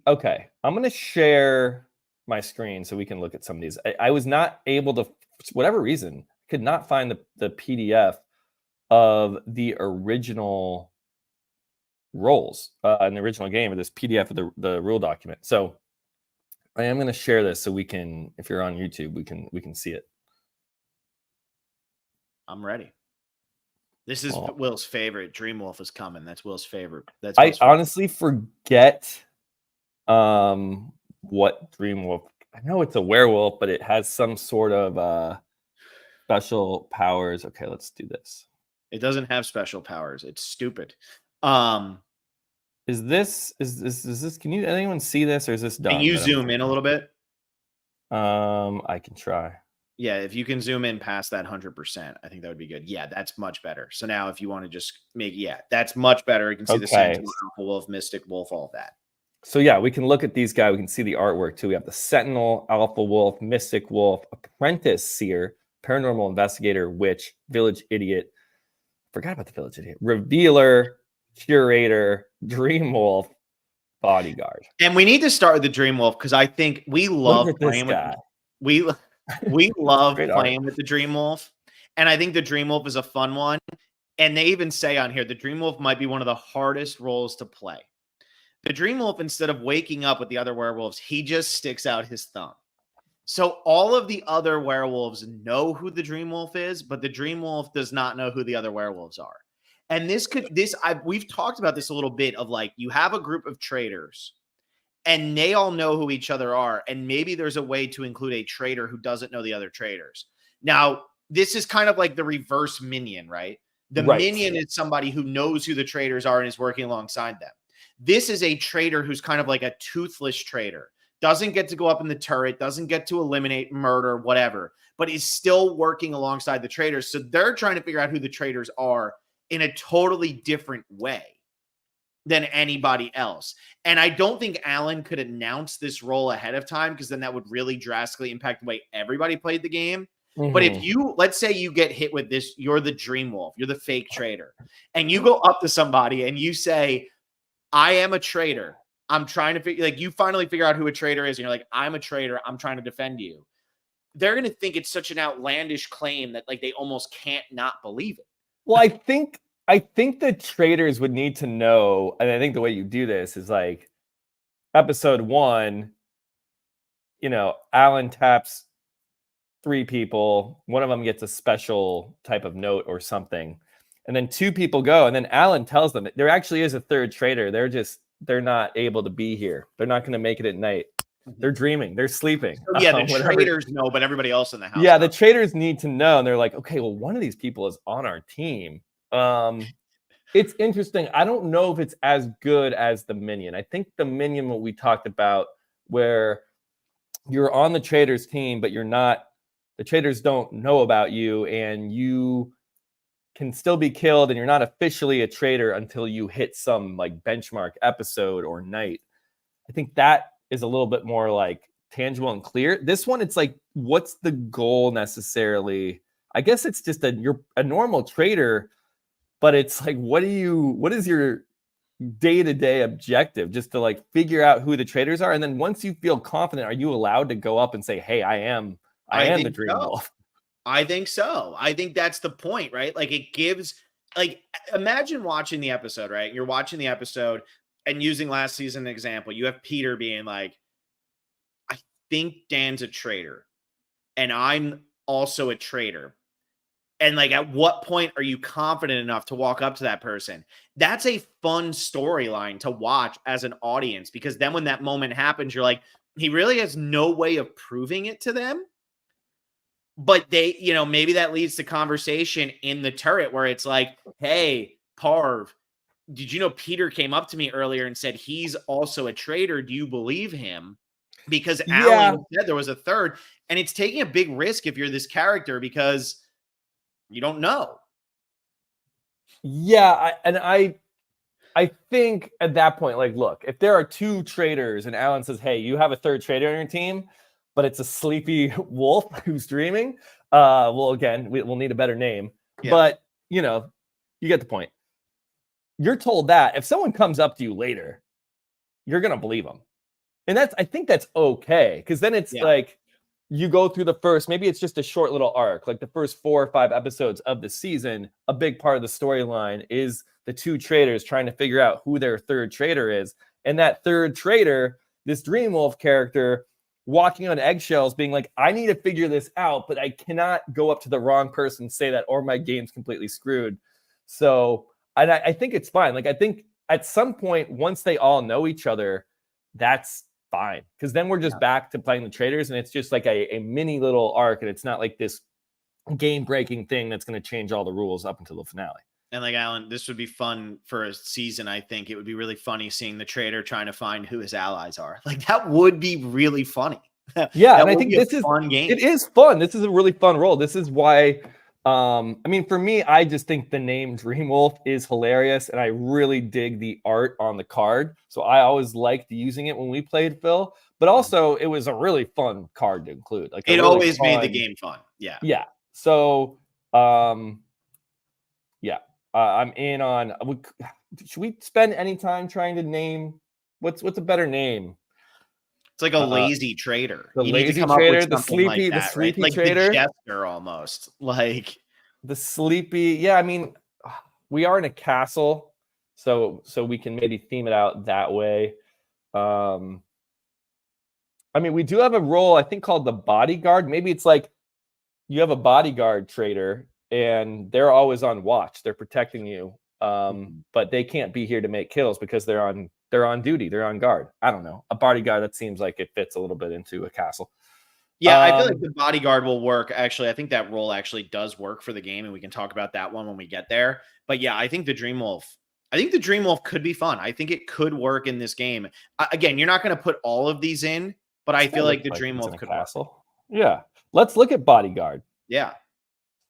Okay. I'm going to share my screen so we can look at some of these. I was not able to, for whatever reason, could not find the PDF of the original roles in the original game, or this PDF of the rule document. So I am going to share this so we can, if you're on YouTube, we can see it. I'm ready. This is Will's favorite. Dreamwolf is coming. That's Will's favorite. I honestly forget what Dreamwolf. I know it's a werewolf, but it has some sort of special powers. Okay, let's do this. It doesn't have special powers. It's stupid. Is this? Can anyone see this, or is this done? Can you zoom in a little bit? I can try. Yeah, if you can zoom in past that 100%, I think that would be good. Yeah, that's much better. So now if you want to just make, that's much better. You can see the Sentinel, Alpha Wolf, Mystic Wolf, all of that. So yeah, we can look at these guys. We can see the artwork too. We have the Sentinel, Alpha Wolf, Mystic Wolf, Apprentice Seer, Paranormal Investigator, Witch, Village Idiot. Forgot about the Village Idiot. Revealer, Curator, Dream Wolf, Bodyguard. And we need to start with the Dream Wolf because I think we love playing with we love playing with the Dream Wolf. And I think the Dream Wolf is a fun one. And they even say on here, the Dream Wolf might be one of the hardest roles to play. The Dream Wolf, instead of waking up with the other werewolves, he just sticks out his thumb. So all of the other werewolves know who the Dream Wolf is, but the Dream Wolf does not know who the other werewolves are. And we've talked about this a little bit of like, you have a group of traitors and they all know who each other are. And maybe there's a way to include a traitor who doesn't know the other traitors. Now, this is kind of like the reverse Minion, right? The Minion is somebody who knows who the traitors are and is working alongside them. This is a traitor who's kind of like a toothless traitor. Doesn't get to go up in the turret, doesn't get to eliminate, murder, whatever, but is still working alongside the traitors. So they're trying to figure out who the traitors are in a totally different way than anybody else. And I don't think Alan could announce this role ahead of time because then that would really drastically impact the way everybody played the game. Mm-hmm. But if let's say you get hit with this, you're the Dream Wolf, you're the fake traitor, and you go up to somebody and you say, I am a traitor. I'm trying to figure, like, you finally figure out who a traitor is, and you're like, I'm a traitor. I'm trying to defend you. They're going to think it's such an outlandish claim that, like, they almost can't not believe it. Well, I think the traders would need to know, and I think the way you do this is like episode 1, Alan taps 3 people, one of them gets a special type of note or something, and then 2 people go, and then Alan tells them there actually is a third traitor. They're not able to be here. They're not going to make it at night. They're dreaming. They're sleeping. So, yeah, the traders know, but everybody else in the house. Yeah, the traders need to know, and they're like, okay, well, one of these people is on our team. It's interesting. I don't know if it's as good as the Minion. I think the Minion, what we talked about, where you're on the traders team, but you're not. The traders don't know about you, and you can still be killed, and you're not officially a traitor until you hit some like benchmark episode or night. I think that is a little bit more like tangible and clear. This one, it's like, what's the goal necessarily? I guess it's just you're a normal traitor, but it's like, what is your day-to-day objective? Just to like figure out who the traders are, and then once you feel confident, are you allowed to go up and say, hey, I am the Dream Wolf? I think so. I think that's the point, right? Like, it gives, like, imagine watching the episode, right? You're watching the episode and using last season example, you have Peter being like, I think Dan's a traitor and I'm also a traitor. And like, at what point are you confident enough to walk up to that person? That's a fun storyline to watch as an audience, because then when that moment happens, you're like, he really has no way of proving it to them. But they, maybe that leads to conversation in the turret where it's like, hey, Parv, did you know Peter came up to me earlier and said he's also a traitor? Do you believe him? Because Alan said there was a third, and it's taking a big risk if you're this character because you don't know. Yeah, I think at that point, like, look, if there are 2 traitors and Alan says, hey, you have a third traitor on your team, but it's a sleepy wolf who's dreaming. Well, again, we'll need a better name. Yeah. But, you get the point. You're told that. If someone comes up to you later, you're going to believe them. And I think that's okay. Because then it's like you go through the first, maybe it's just a short little arc, like the first 4 or 5 episodes of the season. A big part of the storyline is the 2 traitors trying to figure out who their third traitor is. And that third traitor, this Dream Wolf character, walking on eggshells, being like, I need to figure this out, but I cannot go up to the wrong person and say that, or my game's completely screwed. So I think it's fine. Like, I think at some point, once they all know each other, that's fine. Because then we're just back to playing the traders, and it's just like a mini little arc, and it's not like this game-breaking thing that's going to change all the rules up until the finale. And like, Alan, this would be fun for a season. I think it would be really funny seeing the traitor trying to find who his allies are. Like, that would be really funny. Yeah, and I think this is fun game. It is fun. This is a really fun role. This is why, for me, I just think the name Dream Wolf is hilarious, and I really dig the art on the card. So I always liked using it when we played, Phil. But also, it was a really fun card to include. Like, it always made the game fun. Yeah. Yeah. So, I'm in on. Should we spend any time trying to name what's a better name? It's like a lazy traitor. The lazy traitor, the sleepy like traitor, the jester almost. Like the sleepy. Yeah, we are in a castle, so we can maybe theme it out that way. We do have a role, I think, called the bodyguard. Maybe it's like you have a bodyguard traitor, and they're always on watch. They're protecting you, but they can't be here to make kills because they're on duty. They're on guard. I don't know. A bodyguard, that seems like it fits a little bit into a castle. Yeah, I feel like the bodyguard will work. Actually, I think that role actually does work for the game, and we can talk about that one when we get there. But yeah, I think the Dream Wolf could be fun. I think it could work in this game. Again, you're not going to put all of these in, but I feel like the Dream Wolf could castle. Yeah. Let's look at bodyguard. Yeah.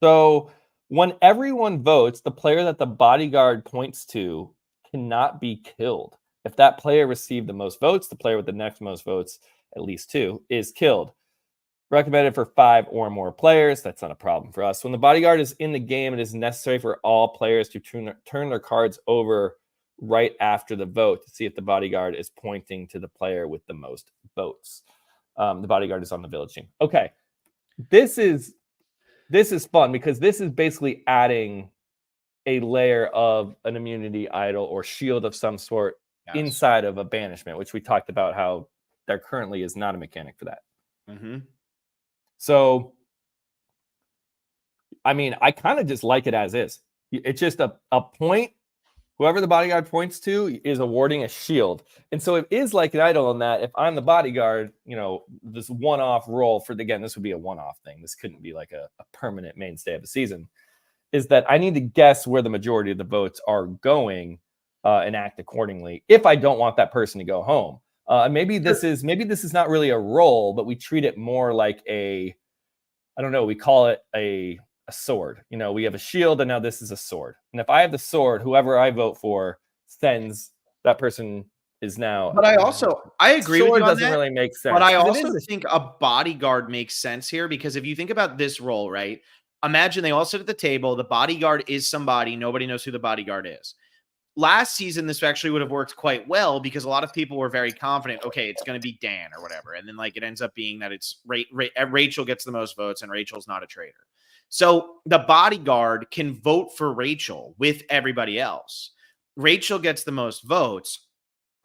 So when everyone votes, the player that the bodyguard points to cannot be killed. If that player received the most votes, the player with the next most votes, at least 2, is killed. Recommended for 5 or more players. That's not a problem for us. When the bodyguard is in the game, it is necessary for all players to turn their cards over right after the vote to see if the bodyguard is pointing to the player with the most votes. The bodyguard is on the village team. Okay, this is fun because this is basically adding a layer of an immunity idol or shield of some sort inside of a banishment, which we talked about how there currently is not a mechanic for that. Mm-hmm. So, I mean, I kind of just like it as is. It's just a point. Whoever the bodyguard points to is awarding a shield. And so it is like an idol in that if I'm the bodyguard, this one-off role again, this would be a one-off thing. This couldn't be like a permanent mainstay of the season. Is that I need to guess where the majority of the votes are going and act accordingly if I don't want that person to go home. Maybe this is not really a role, but we treat it more like I don't know, we call it a sword. We have a shield and now this is a sword. And if I have the sword, whoever I vote for sends that person is now. But I agree with you on that. Doesn't really make sense. But I also think a bodyguard makes sense here because if you think about this role, right? Imagine they all sit at the table. The bodyguard is somebody. Nobody knows who the bodyguard is. Last season, this actually would have worked quite well because a lot of people were very confident, okay, it's going to be Dan or whatever. And then it ends up being that it's Rachel gets the most votes and Rachel's not a traitor. So the bodyguard can vote for Rachel with everybody else. Rachel gets the most votes.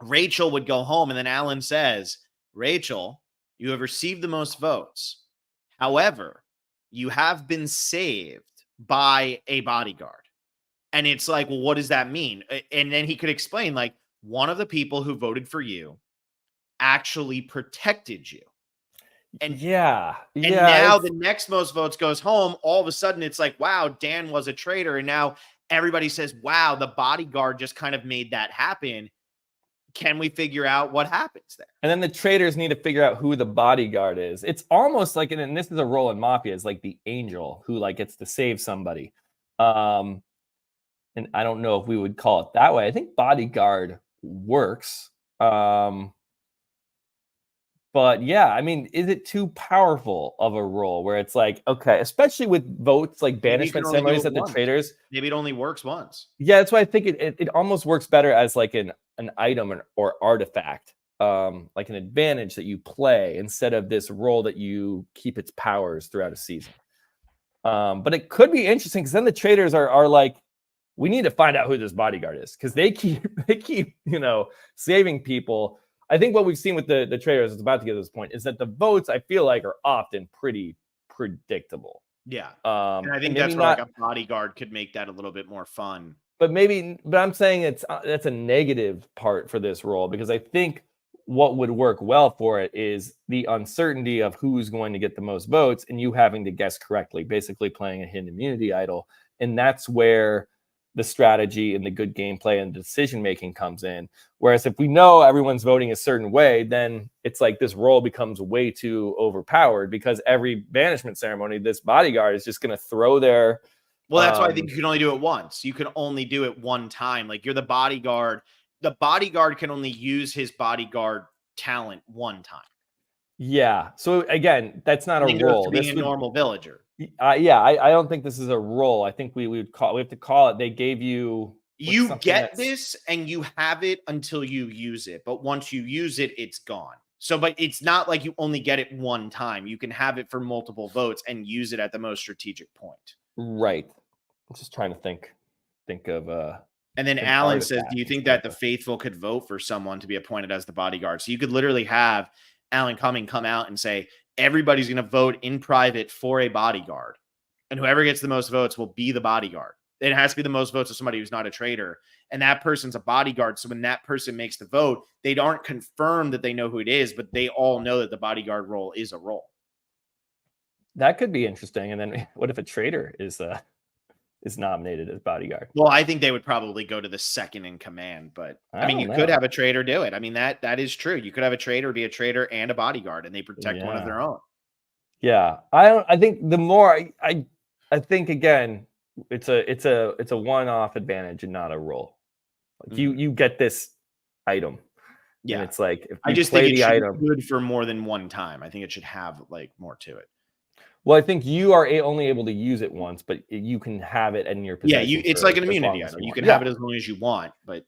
Rachel would go home and then Alan says, Rachel, you have received the most votes. However, you have been saved by a bodyguard. And it's like, well, what does that mean? And then he could explain, like, one of the people who voted for you actually protected you. And now the next most votes goes home. All of a sudden, it's like, wow, Dan was a traitor. And now everybody says, wow, the bodyguard just kind of made that happen. Can we figure out what happens there? And then the traitors need to figure out who the bodyguard is. It's almost like, and this is a role in Mafia, is like the angel who gets to save somebody. And I don't know if we would call it that way. I think bodyguard works. But yeah, I mean, is it too powerful of a role where it's like, okay, especially with votes like banishment ceremonies at the traitors? Maybe it only works once. Yeah, that's why I think it almost works better as like an item or artifact, like an advantage that you play instead of this role that you keep its powers throughout a season. But it could be interesting because then the traitors are like, we need to find out who this bodyguard is because they keep saving people. I think what we've seen with the traitors is about to get to this point is that the votes I feel like are often pretty predictable. Yeah, and I think that's where like a bodyguard could make that a little bit more fun. But I'm saying that's a negative part for this role because I think what would work well for it is the uncertainty of who's going to get the most votes and you having to guess correctly, basically playing a hidden immunity idol, and that's where the strategy and the good gameplay and decision making comes in. Whereas if we know everyone's voting a certain way, then it's like this role becomes way too overpowered because every banishment ceremony, this bodyguard is just going to throw their. Well, that's why I think you can only do it once. You can only do it one time. Like you're the bodyguard. The bodyguard can only use his bodyguard talent one time. Yeah. So again, that's not a role. Being a normal villager. Yeah, I don't think this is a role. I think we have to call it. They gave you. You get this and you have it until you use it. But once you use it, it's gone. So, but it's not like you only get it one time. You can have it for multiple votes and use it at the most strategic point. Right. I'm just trying to think of. And then Alan says, do you think that the faithful could vote for someone to be appointed as the bodyguard? So you could literally have Alan come out and say, everybody's going to vote in private for a bodyguard. And whoever gets the most votes will be the bodyguard. It has to be the most votes of somebody who's not a traitor. And that person's a bodyguard. So when that person makes the vote, they aren't confirmed that they know who it is, but they all know that the bodyguard role is a role. That could be interesting. And then what if a traitor is nominated as bodyguard? Well, I think they would probably go to the second in command, but I mean, you could have a traitor do it. I mean, that is true. You could have a traitor be a traitor and a bodyguard, and they protect one of their own. Yeah, I think the more I think again, it's a one-off advantage and not a role. Like you get this item. Yeah, and it's like if I just think it should be good for more than one time. I think it should have like more to it. Well, I think you are only able to use it once, but you can have it in your possession. Yeah, it's like an immunity item. You can have it as long as you want, but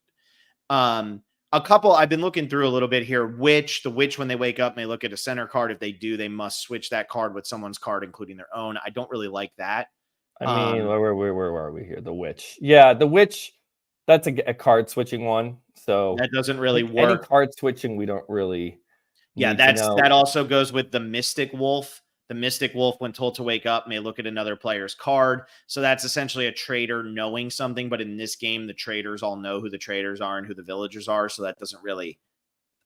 A couple I've been looking through a little bit here. The witch when they wake up may look at a center card. If they do, they must switch that card with someone's card, including their own. I don't really like that. I mean, where are we here? The witch. Yeah, the witch. That's a card switching one. So That doesn't really any work. card switching, we don't really Yeah, need to know. that also goes with the Mystic Wolf. The Mystic Wolf, when told to wake up, may look at another player's card. So that's essentially a traitor knowing something. But in this game, the traitors all know who the traitors are and who the villagers are. So that doesn't really.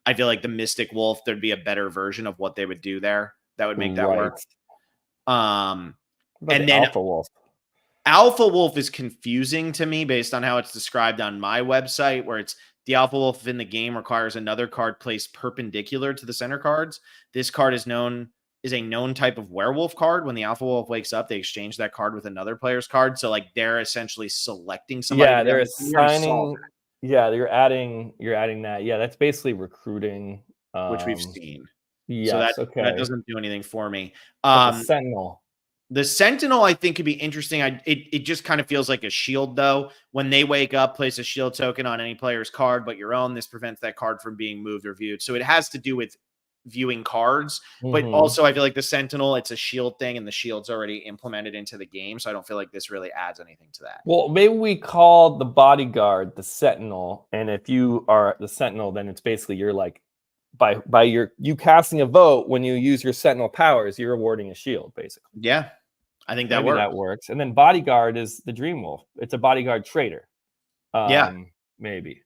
I feel like the Mystic Wolf, there'd be a better version of what they would do there. That would make that work. And then Alpha Wolf. Alpha Wolf is confusing to me based on how it's described on my website, where it's the Alpha Wolf in the game requires another card placed perpendicular to the center cards. This card is a known type of werewolf card. When the Alpha Wolf wakes up, they exchange that card with another player's card. So like they're essentially selecting somebody. Yeah, they're assigning. Yeah, you're adding that. Yeah, that's basically recruiting, which we've seen. Yes, so that doesn't do anything for me. The Sentinel. The Sentinel, I think, could be interesting. It just kind of feels like a shield, though. When they wake up, place a shield token on any player's card but your own. This prevents that card from being moved or viewed. So it has to do with viewing cards. But also, I feel like the Sentinel, it's a shield thing, and the shield's already implemented into the game. So I don't feel like this really adds anything to that. Well, maybe we call the bodyguard the Sentinel. And if you are the Sentinel, then it's basically you're like, by you casting a vote, when you use your Sentinel powers, you're awarding a shield, basically. Yeah, I think that works. And then bodyguard is the Dream Wolf. It's a bodyguard traitor. Maybe.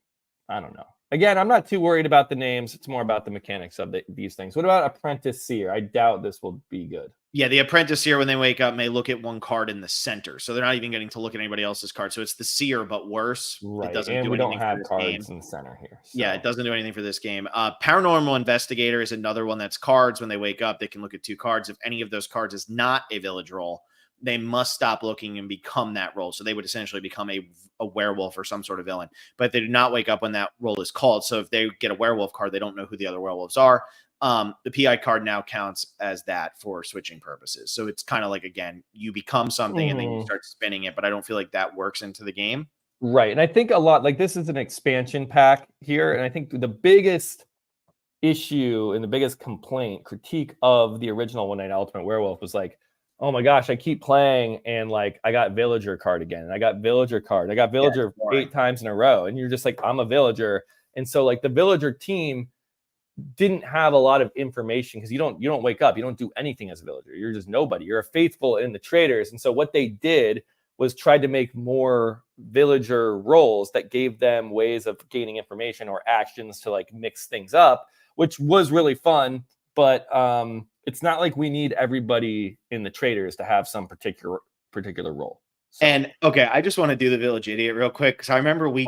I don't know. Again, I'm not too worried about the names. It's more about the mechanics of these things. What about Apprentice Seer? I doubt this will be good. Yeah, the Apprentice Seer, when they wake up, may look at one card in the center. So they're not even getting to look at anybody else's card. So it's the Seer, but worse. Right. It doesn't and do we anything don't have for this cards game. in the center here. So. Yeah, it doesn't do anything for this game. Paranormal Investigator is another one that's cards. When they wake up, they can look at two cards. If any of those cards is not a village role, they must stop looking and become that role. So they would essentially become a werewolf or some sort of villain. But they do not wake up when that role is called. So if they get a werewolf card, they don't know who the other werewolves are. The PI card now counts as that for switching purposes. So it's kind of like, again, you become something and then you start spinning it. But I don't feel like that works into the game. Right. And I think a lot, like this is an expansion pack here. And I think the biggest issue and the biggest critique of the original One Night Ultimate Werewolf was like, oh my gosh, I keep playing and like I got villager card again. And I got villager card. I got villager 8 times in a row. And you're just like, I'm a villager. And so like the villager team didn't have a lot of information because you don't wake up. You don't do anything as a villager. You're just nobody. You're a faithful in the Traitors. And so what they did was tried to make more villager roles that gave them ways of gaining information or actions to like mix things up, which was really fun. But it's not like we need everybody in the Traitors to have some particular role. So. And okay, I just want to do the Village Idiot real quick because I remember we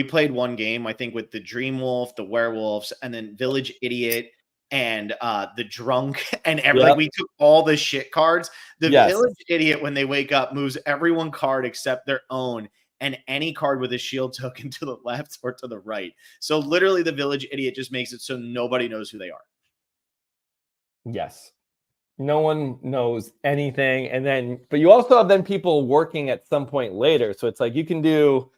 played one game, I think, with the Dream Wolf, the werewolves, and then Village Idiot and the drunk and like we took all the shit cards. The Village Idiot, when they wake up, moves everyone card except their own and any card with a shield token to the left or to the right. So literally the Village Idiot just makes it so nobody knows who they are. Yes. No one knows anything. But you also have then people working at some point later. So it's like you can do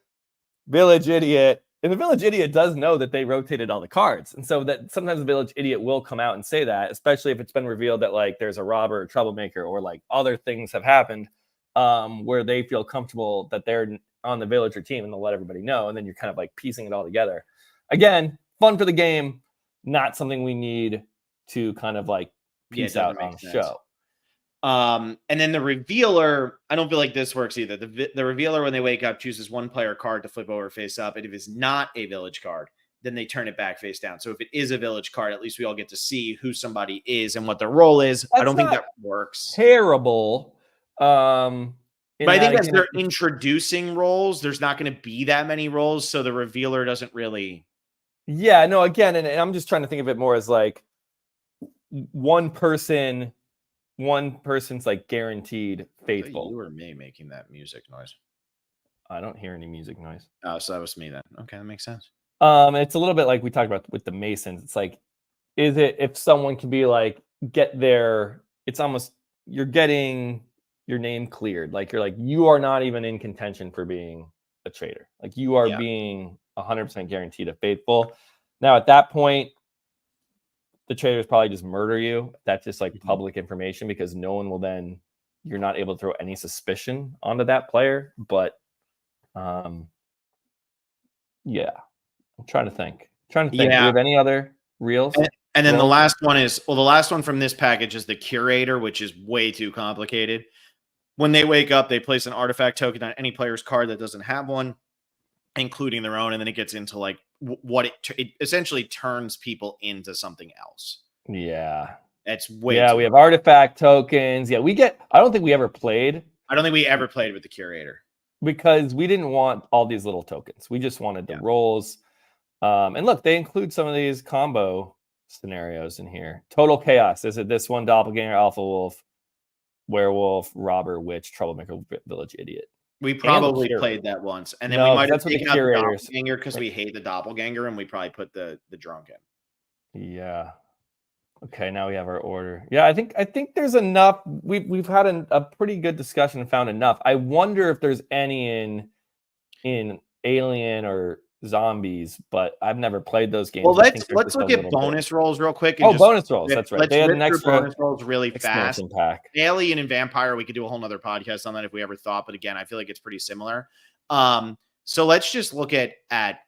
Village Idiot. And the Village Idiot does know that they rotated all the cards. And so that sometimes the Village Idiot will come out and say that, especially if it's been revealed that like there's a robber or troublemaker or like other things have happened where they feel comfortable that they're on the villager team and they'll let everybody know. And then you're kind of like piecing it all together. Again, fun for the game, not something we need to kind of like piece out on the show. And then the Revealer, I don't feel like this works either. The Revealer, when they wake up, chooses one player card to flip over face up. And if it's not a village card, then they turn it back face down. So if it is a village card, at least we all get to see who somebody is and what their role is. I don't think that works. Terrible. But I think as they're introducing roles, there's not going to be that many roles. So the Revealer doesn't really. Yeah, no, again, and I'm just trying to think of it more as like one person's like guaranteed faithful. You or me making that music noise? I don't hear any music noise. Oh, so that was me then. Okay, that makes sense. It's a little bit like we talked about with the Masons. It's like, is it if someone can be like get there? It's almost you're getting your name cleared. Like you're like you are not even in contention for being a traitor. Like you are being 100% guaranteed a faithful. Now, at that point, the traders probably just murder you. That's just like public information because no one will then, you're not able to throw any suspicion onto that player. But yeah, I'm trying to think. Do we have any other reels? And then the last one is, the last one from this package is the curator, which is way too complicated. When they wake up, they place an artifact token on any player's card that doesn't have one, including their own. And then it gets into like what it essentially turns people into something else. Yeah. That's way too we have artifact tokens. Yeah, I don't think we ever played. I don't think we ever played with the curator. Because we didn't want all these little tokens. We just wanted the rolls. And look, they include some of these combo scenarios in here. Total chaos. Is it this one? Doppelganger, Alpha Wolf, Werewolf, Robber, Witch, Troublemaker, Village Idiot. We probably played that once. And then we might have taken out the Doppelganger because we hate the Doppelganger and we probably put the drunk in. Yeah. Okay, now we have our order. Yeah, I think there's enough. We've had a pretty good discussion and found enough. I wonder if there's any in Alien or Zombies, but I've never played those games. Well, let's look at bonus rolls real quick. And bonus rolls. That's right. They had an extra bonus rolls really fast. Pack. Alien and Vampire, we could do a whole nother podcast on that if we ever thought. But again, I feel like it's pretty similar. So let's just look at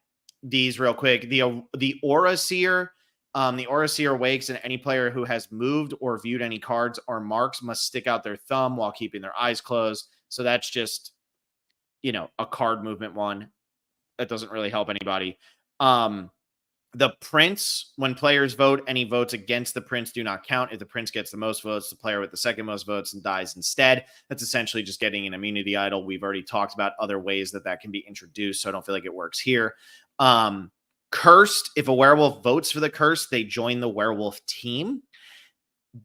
these real quick. The Aura Seer. The Aura Seer wakes, and any player who has moved or viewed any cards or marks must stick out their thumb while keeping their eyes closed. So that's just, a card movement one. That doesn't really help anybody. The Prince, when players vote, any votes against the Prince do not count. If the Prince gets the most votes, the player with the second most votes and dies instead. That's essentially just getting an immunity idol. We've already talked about other ways that can be introduced, so I don't feel like it works here. Cursed, if a werewolf votes for the curse, they join the werewolf team.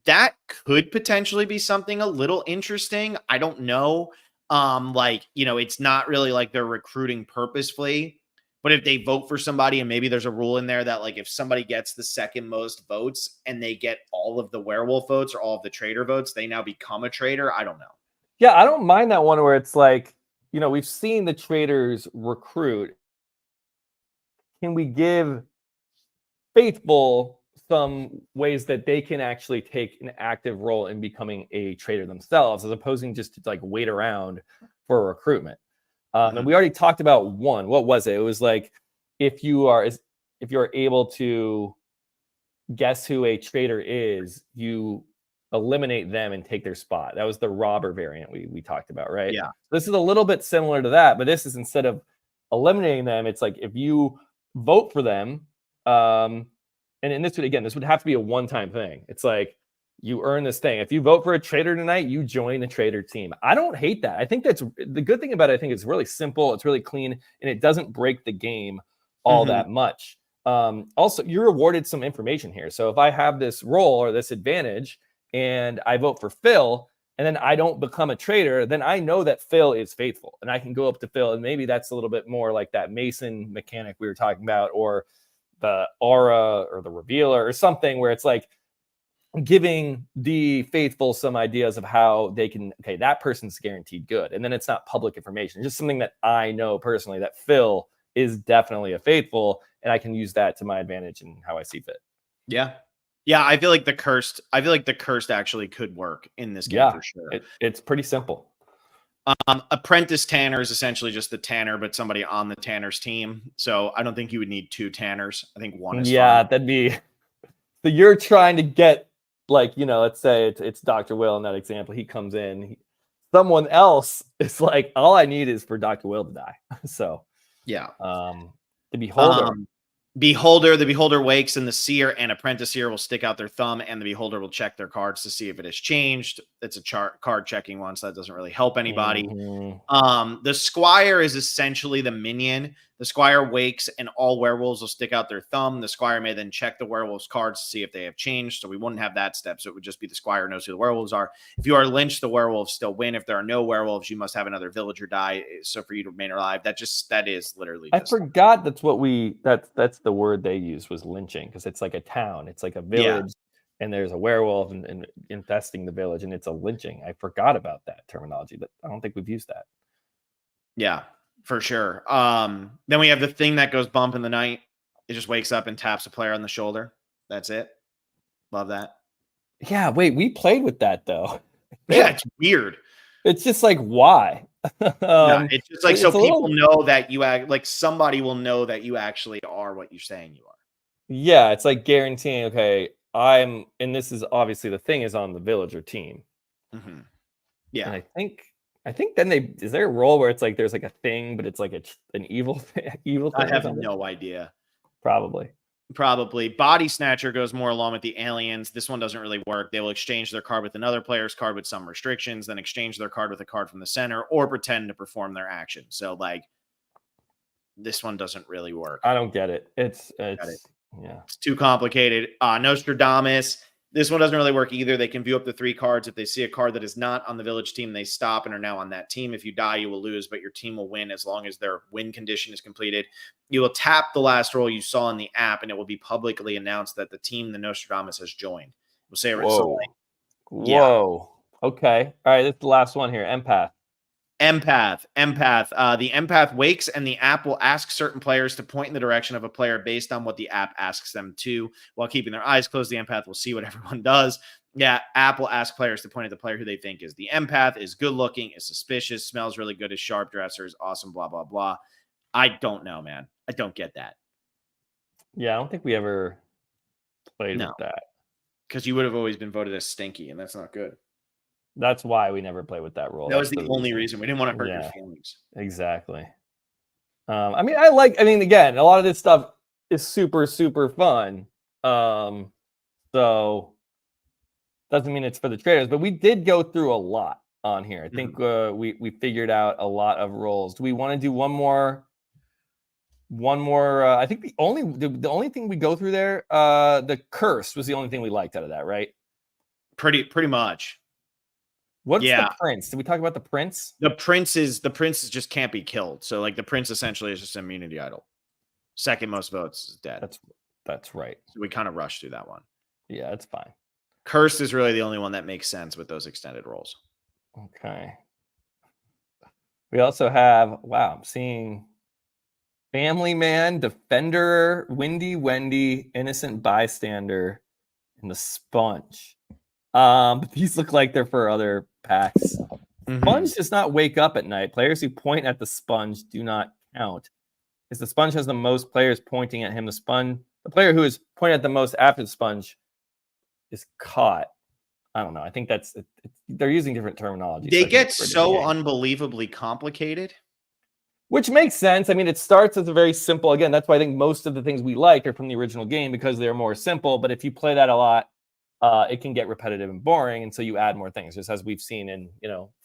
That could potentially be something a little interesting. I don't know. It's not really like they're recruiting purposefully, but if they vote for somebody and maybe there's a rule in there that like if somebody gets the second most votes and they get all of the werewolf votes or all of the traitor votes, they now become a traitor. I don't know. Yeah, I don't mind that one where it's like, we've seen the traitors recruit. Can we give faithful some ways that they can actually take an active role in becoming a traitor themselves, as opposed to just to like wait around for a recruitment? And we already talked about one. What was it? It was like if you are able to guess who a traitor is, you eliminate them and take their spot. That was the robber variant we talked about, right? Yeah. This is a little bit similar to that, but this is instead of eliminating them, it's like if you vote for them, and in this would have to be a one-time thing. It's like you earn this thing. If you vote for a traitor tonight, you join the traitor team. I don't hate that. I think that's the good thing about it. I think it's really simple, it's really clean, and it doesn't break the game all that much. Also, you're rewarded some information here. So if I have this role or this advantage and I vote for Phil, and then I don't become a traitor, then I know that Phil is faithful, and I can go up to Phil, and maybe that's a little bit more like that Mason mechanic we were talking about, or the aura or the revealer or something where it's like giving the faithful some ideas of how they can, okay, that person's guaranteed good. And then it's not public information. It's just something that I know personally that Phil is definitely a faithful, and I can use that to my advantage in how I see fit. Yeah. Yeah, I feel like the cursed actually could work in this game for sure. It's pretty simple. Apprentice Tanner is essentially just the Tanner, but somebody on the Tanner's team. So I don't think you would need two Tanners. I think one is fine. That'd be. So you're trying to get, like, let's say it's Dr. Will in that example. He comes in, someone else is like, all I need is for Dr. Will to die. So yeah. The Beholder. The Beholder wakes, and the Seer and Apprentice Seer will stick out their thumb, and the Beholder will check their cards to see if it has changed. It's a card checking one, so that doesn't really help anybody. The Squire is essentially the Minion. The Squire wakes, and all werewolves will stick out their thumb. The Squire may then check the werewolves' cards to see if they have changed, so we wouldn't have that step. So it would just be the Squire knows who the werewolves are. If you are lynched, the werewolves still win. If there are no werewolves, you must have another villager die. So for you to remain alive, that is literally. I forgot that's what that's the word they use was lynching, because it's like a town, it's like a village, and there's a werewolf and infesting the village, and it's a lynching. I forgot about that terminology. That I don't think we've used that. Yeah. for sure. Then we have the thing that goes bump in the night. It just wakes up and taps a player on the shoulder. That's it. Love that. Yeah, wait, we played with that though. Yeah, it's weird. It's just like, why? Yeah, it's just like, so people little... know that you act like, somebody will know that you actually are what you're saying you are. Yeah, it's like guaranteeing, okay, and this is obviously the thing is on the villager team. Mm-hmm. Yeah. And I think then is there a role where it's like there's like a thing, but it's like an evil evil thing? I have no idea. Probably. Body Snatcher goes more along with the aliens. This one doesn't really work. They will exchange their card with another player's card with some restrictions, then exchange their card with a card from the center, or pretend to perform their action. So, like, this one doesn't really work. I don't get it. It's too complicated. Nostradamus. This one doesn't really work either. They can view up to 3 cards. If they see a card that is not on the village team, they stop and are now on that team. If you die, you will lose, but your team will win as long as their win condition is completed. You will tap the last roll you saw in the app, and it will be publicly announced that the team the Nostradamus has joined. We'll say it. Whoa. Whoa. Okay. All right. This is the last one here. Empath. The empath wakes, and the app will ask certain players to point in the direction of a player based on what the app asks them to. While keeping their eyes closed, the empath will see what everyone does. Yeah, app will ask players to point at the player who they think is the empath, is good looking, is suspicious, smells really good, is sharp dressers, awesome, blah, blah, blah. I don't know, man. I don't get that. Yeah, I don't think we ever played with that. Because you would have always been voted as stinky, and that's not good. That's why we never played with that role. That was the only reason. We didn't want to hurt your feelings. Exactly. I mean, again, a lot of this stuff is super, super fun. So doesn't mean it's for the traders, but we did go through a lot on here. I think we figured out a lot of roles. Do we want to do one more? I think the only thing we go through there, the curse was the only thing we liked out of that, right? Pretty much. What's the prince? Did we talk about the prince? The prince just can't be killed. So, like, the prince essentially is just an immunity idol. Second most votes is dead. That's right. So we kind of rushed through that one. Yeah, that's fine. Cursed is really the only one that makes sense with those extended roles. Okay. We also have, I'm seeing Family Man, Defender, Windy Wendy, Innocent Bystander, and the Sponge. But these look like they're for other packs. Sponge does not wake up at night. Players who point at the Sponge do not count. Because the Sponge has the most players pointing at him. The player who is pointing at the most after the Sponge is caught. I don't know. I think they're using different terminology. They get so unbelievably complicated. Which makes sense. I mean, it starts as a very simple, again, that's why I think most of the things we like are from the original game because they're more simple. But if you play that a lot, it can get repetitive and boring. And so you add more things, just as we've seen in,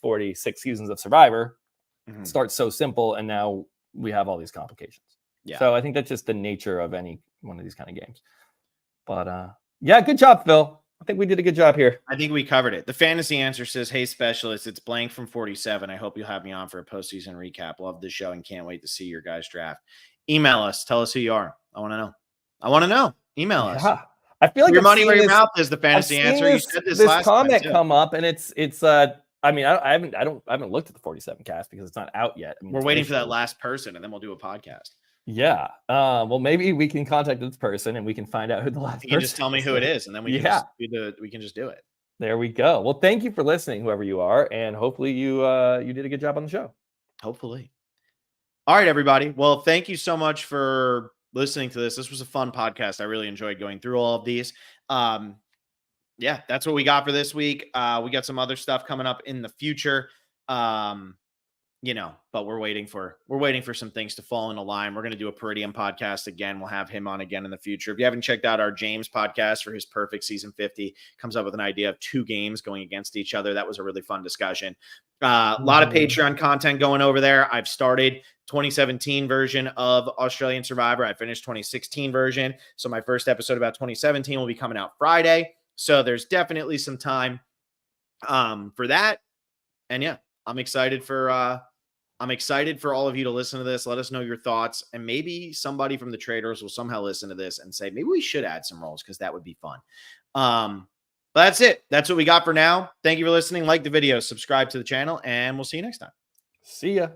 46 seasons of Survivor. It starts so simple, and now we have all these complications. Yeah. So I think that's just the nature of any one of these kind of games. But good job, Phil. I think we did a good job here. I think we covered it. The fantasy answer says, "Hey, specialist, it's blank from 47. I hope you'll have me on for a postseason recap. Love the show and can't wait to see your guys' draft." Email us. Tell us who you are. I want to know. Email us. Yeah. I feel like your money where your mouth is. The fantasy answer. You said this last comment come up, and it's. I mean, I haven't looked at the 47 cast because it's not out yet. I mean, we're waiting for that last person, and then we'll do a podcast. Yeah. Well, maybe we can contact this person and we can find out who the last person is. You can just tell me who it is, and then we can just do it. There we go. Well, thank you for listening, whoever you are, and hopefully you did a good job on the show. Hopefully. All right, everybody. Well, thank you so much for listening to this. This was a fun podcast. I really enjoyed going through all of these. That's what we got for this week. We got some other stuff coming up in the future. But we're waiting for some things to fall into line. We're going to do a Peridium podcast again. We'll have him on again in the future. If you haven't checked out our James podcast for his perfect season 50, comes up with an idea of 2 games going against each other. That was a really fun discussion. A lot of Patreon content going over there. I've started 2017 version of Australian Survivor. I finished 2016 version. So my first episode about 2017 will be coming out Friday. So there's definitely some time for that. And I'm excited for all of you to listen to this. Let us know your thoughts. And maybe somebody from the Traitors will somehow listen to this and say, maybe we should add some roles because that would be fun. But that's it. That's what we got for now. Thank you for listening. Like the video, subscribe to the channel, and we'll see you next time. See ya.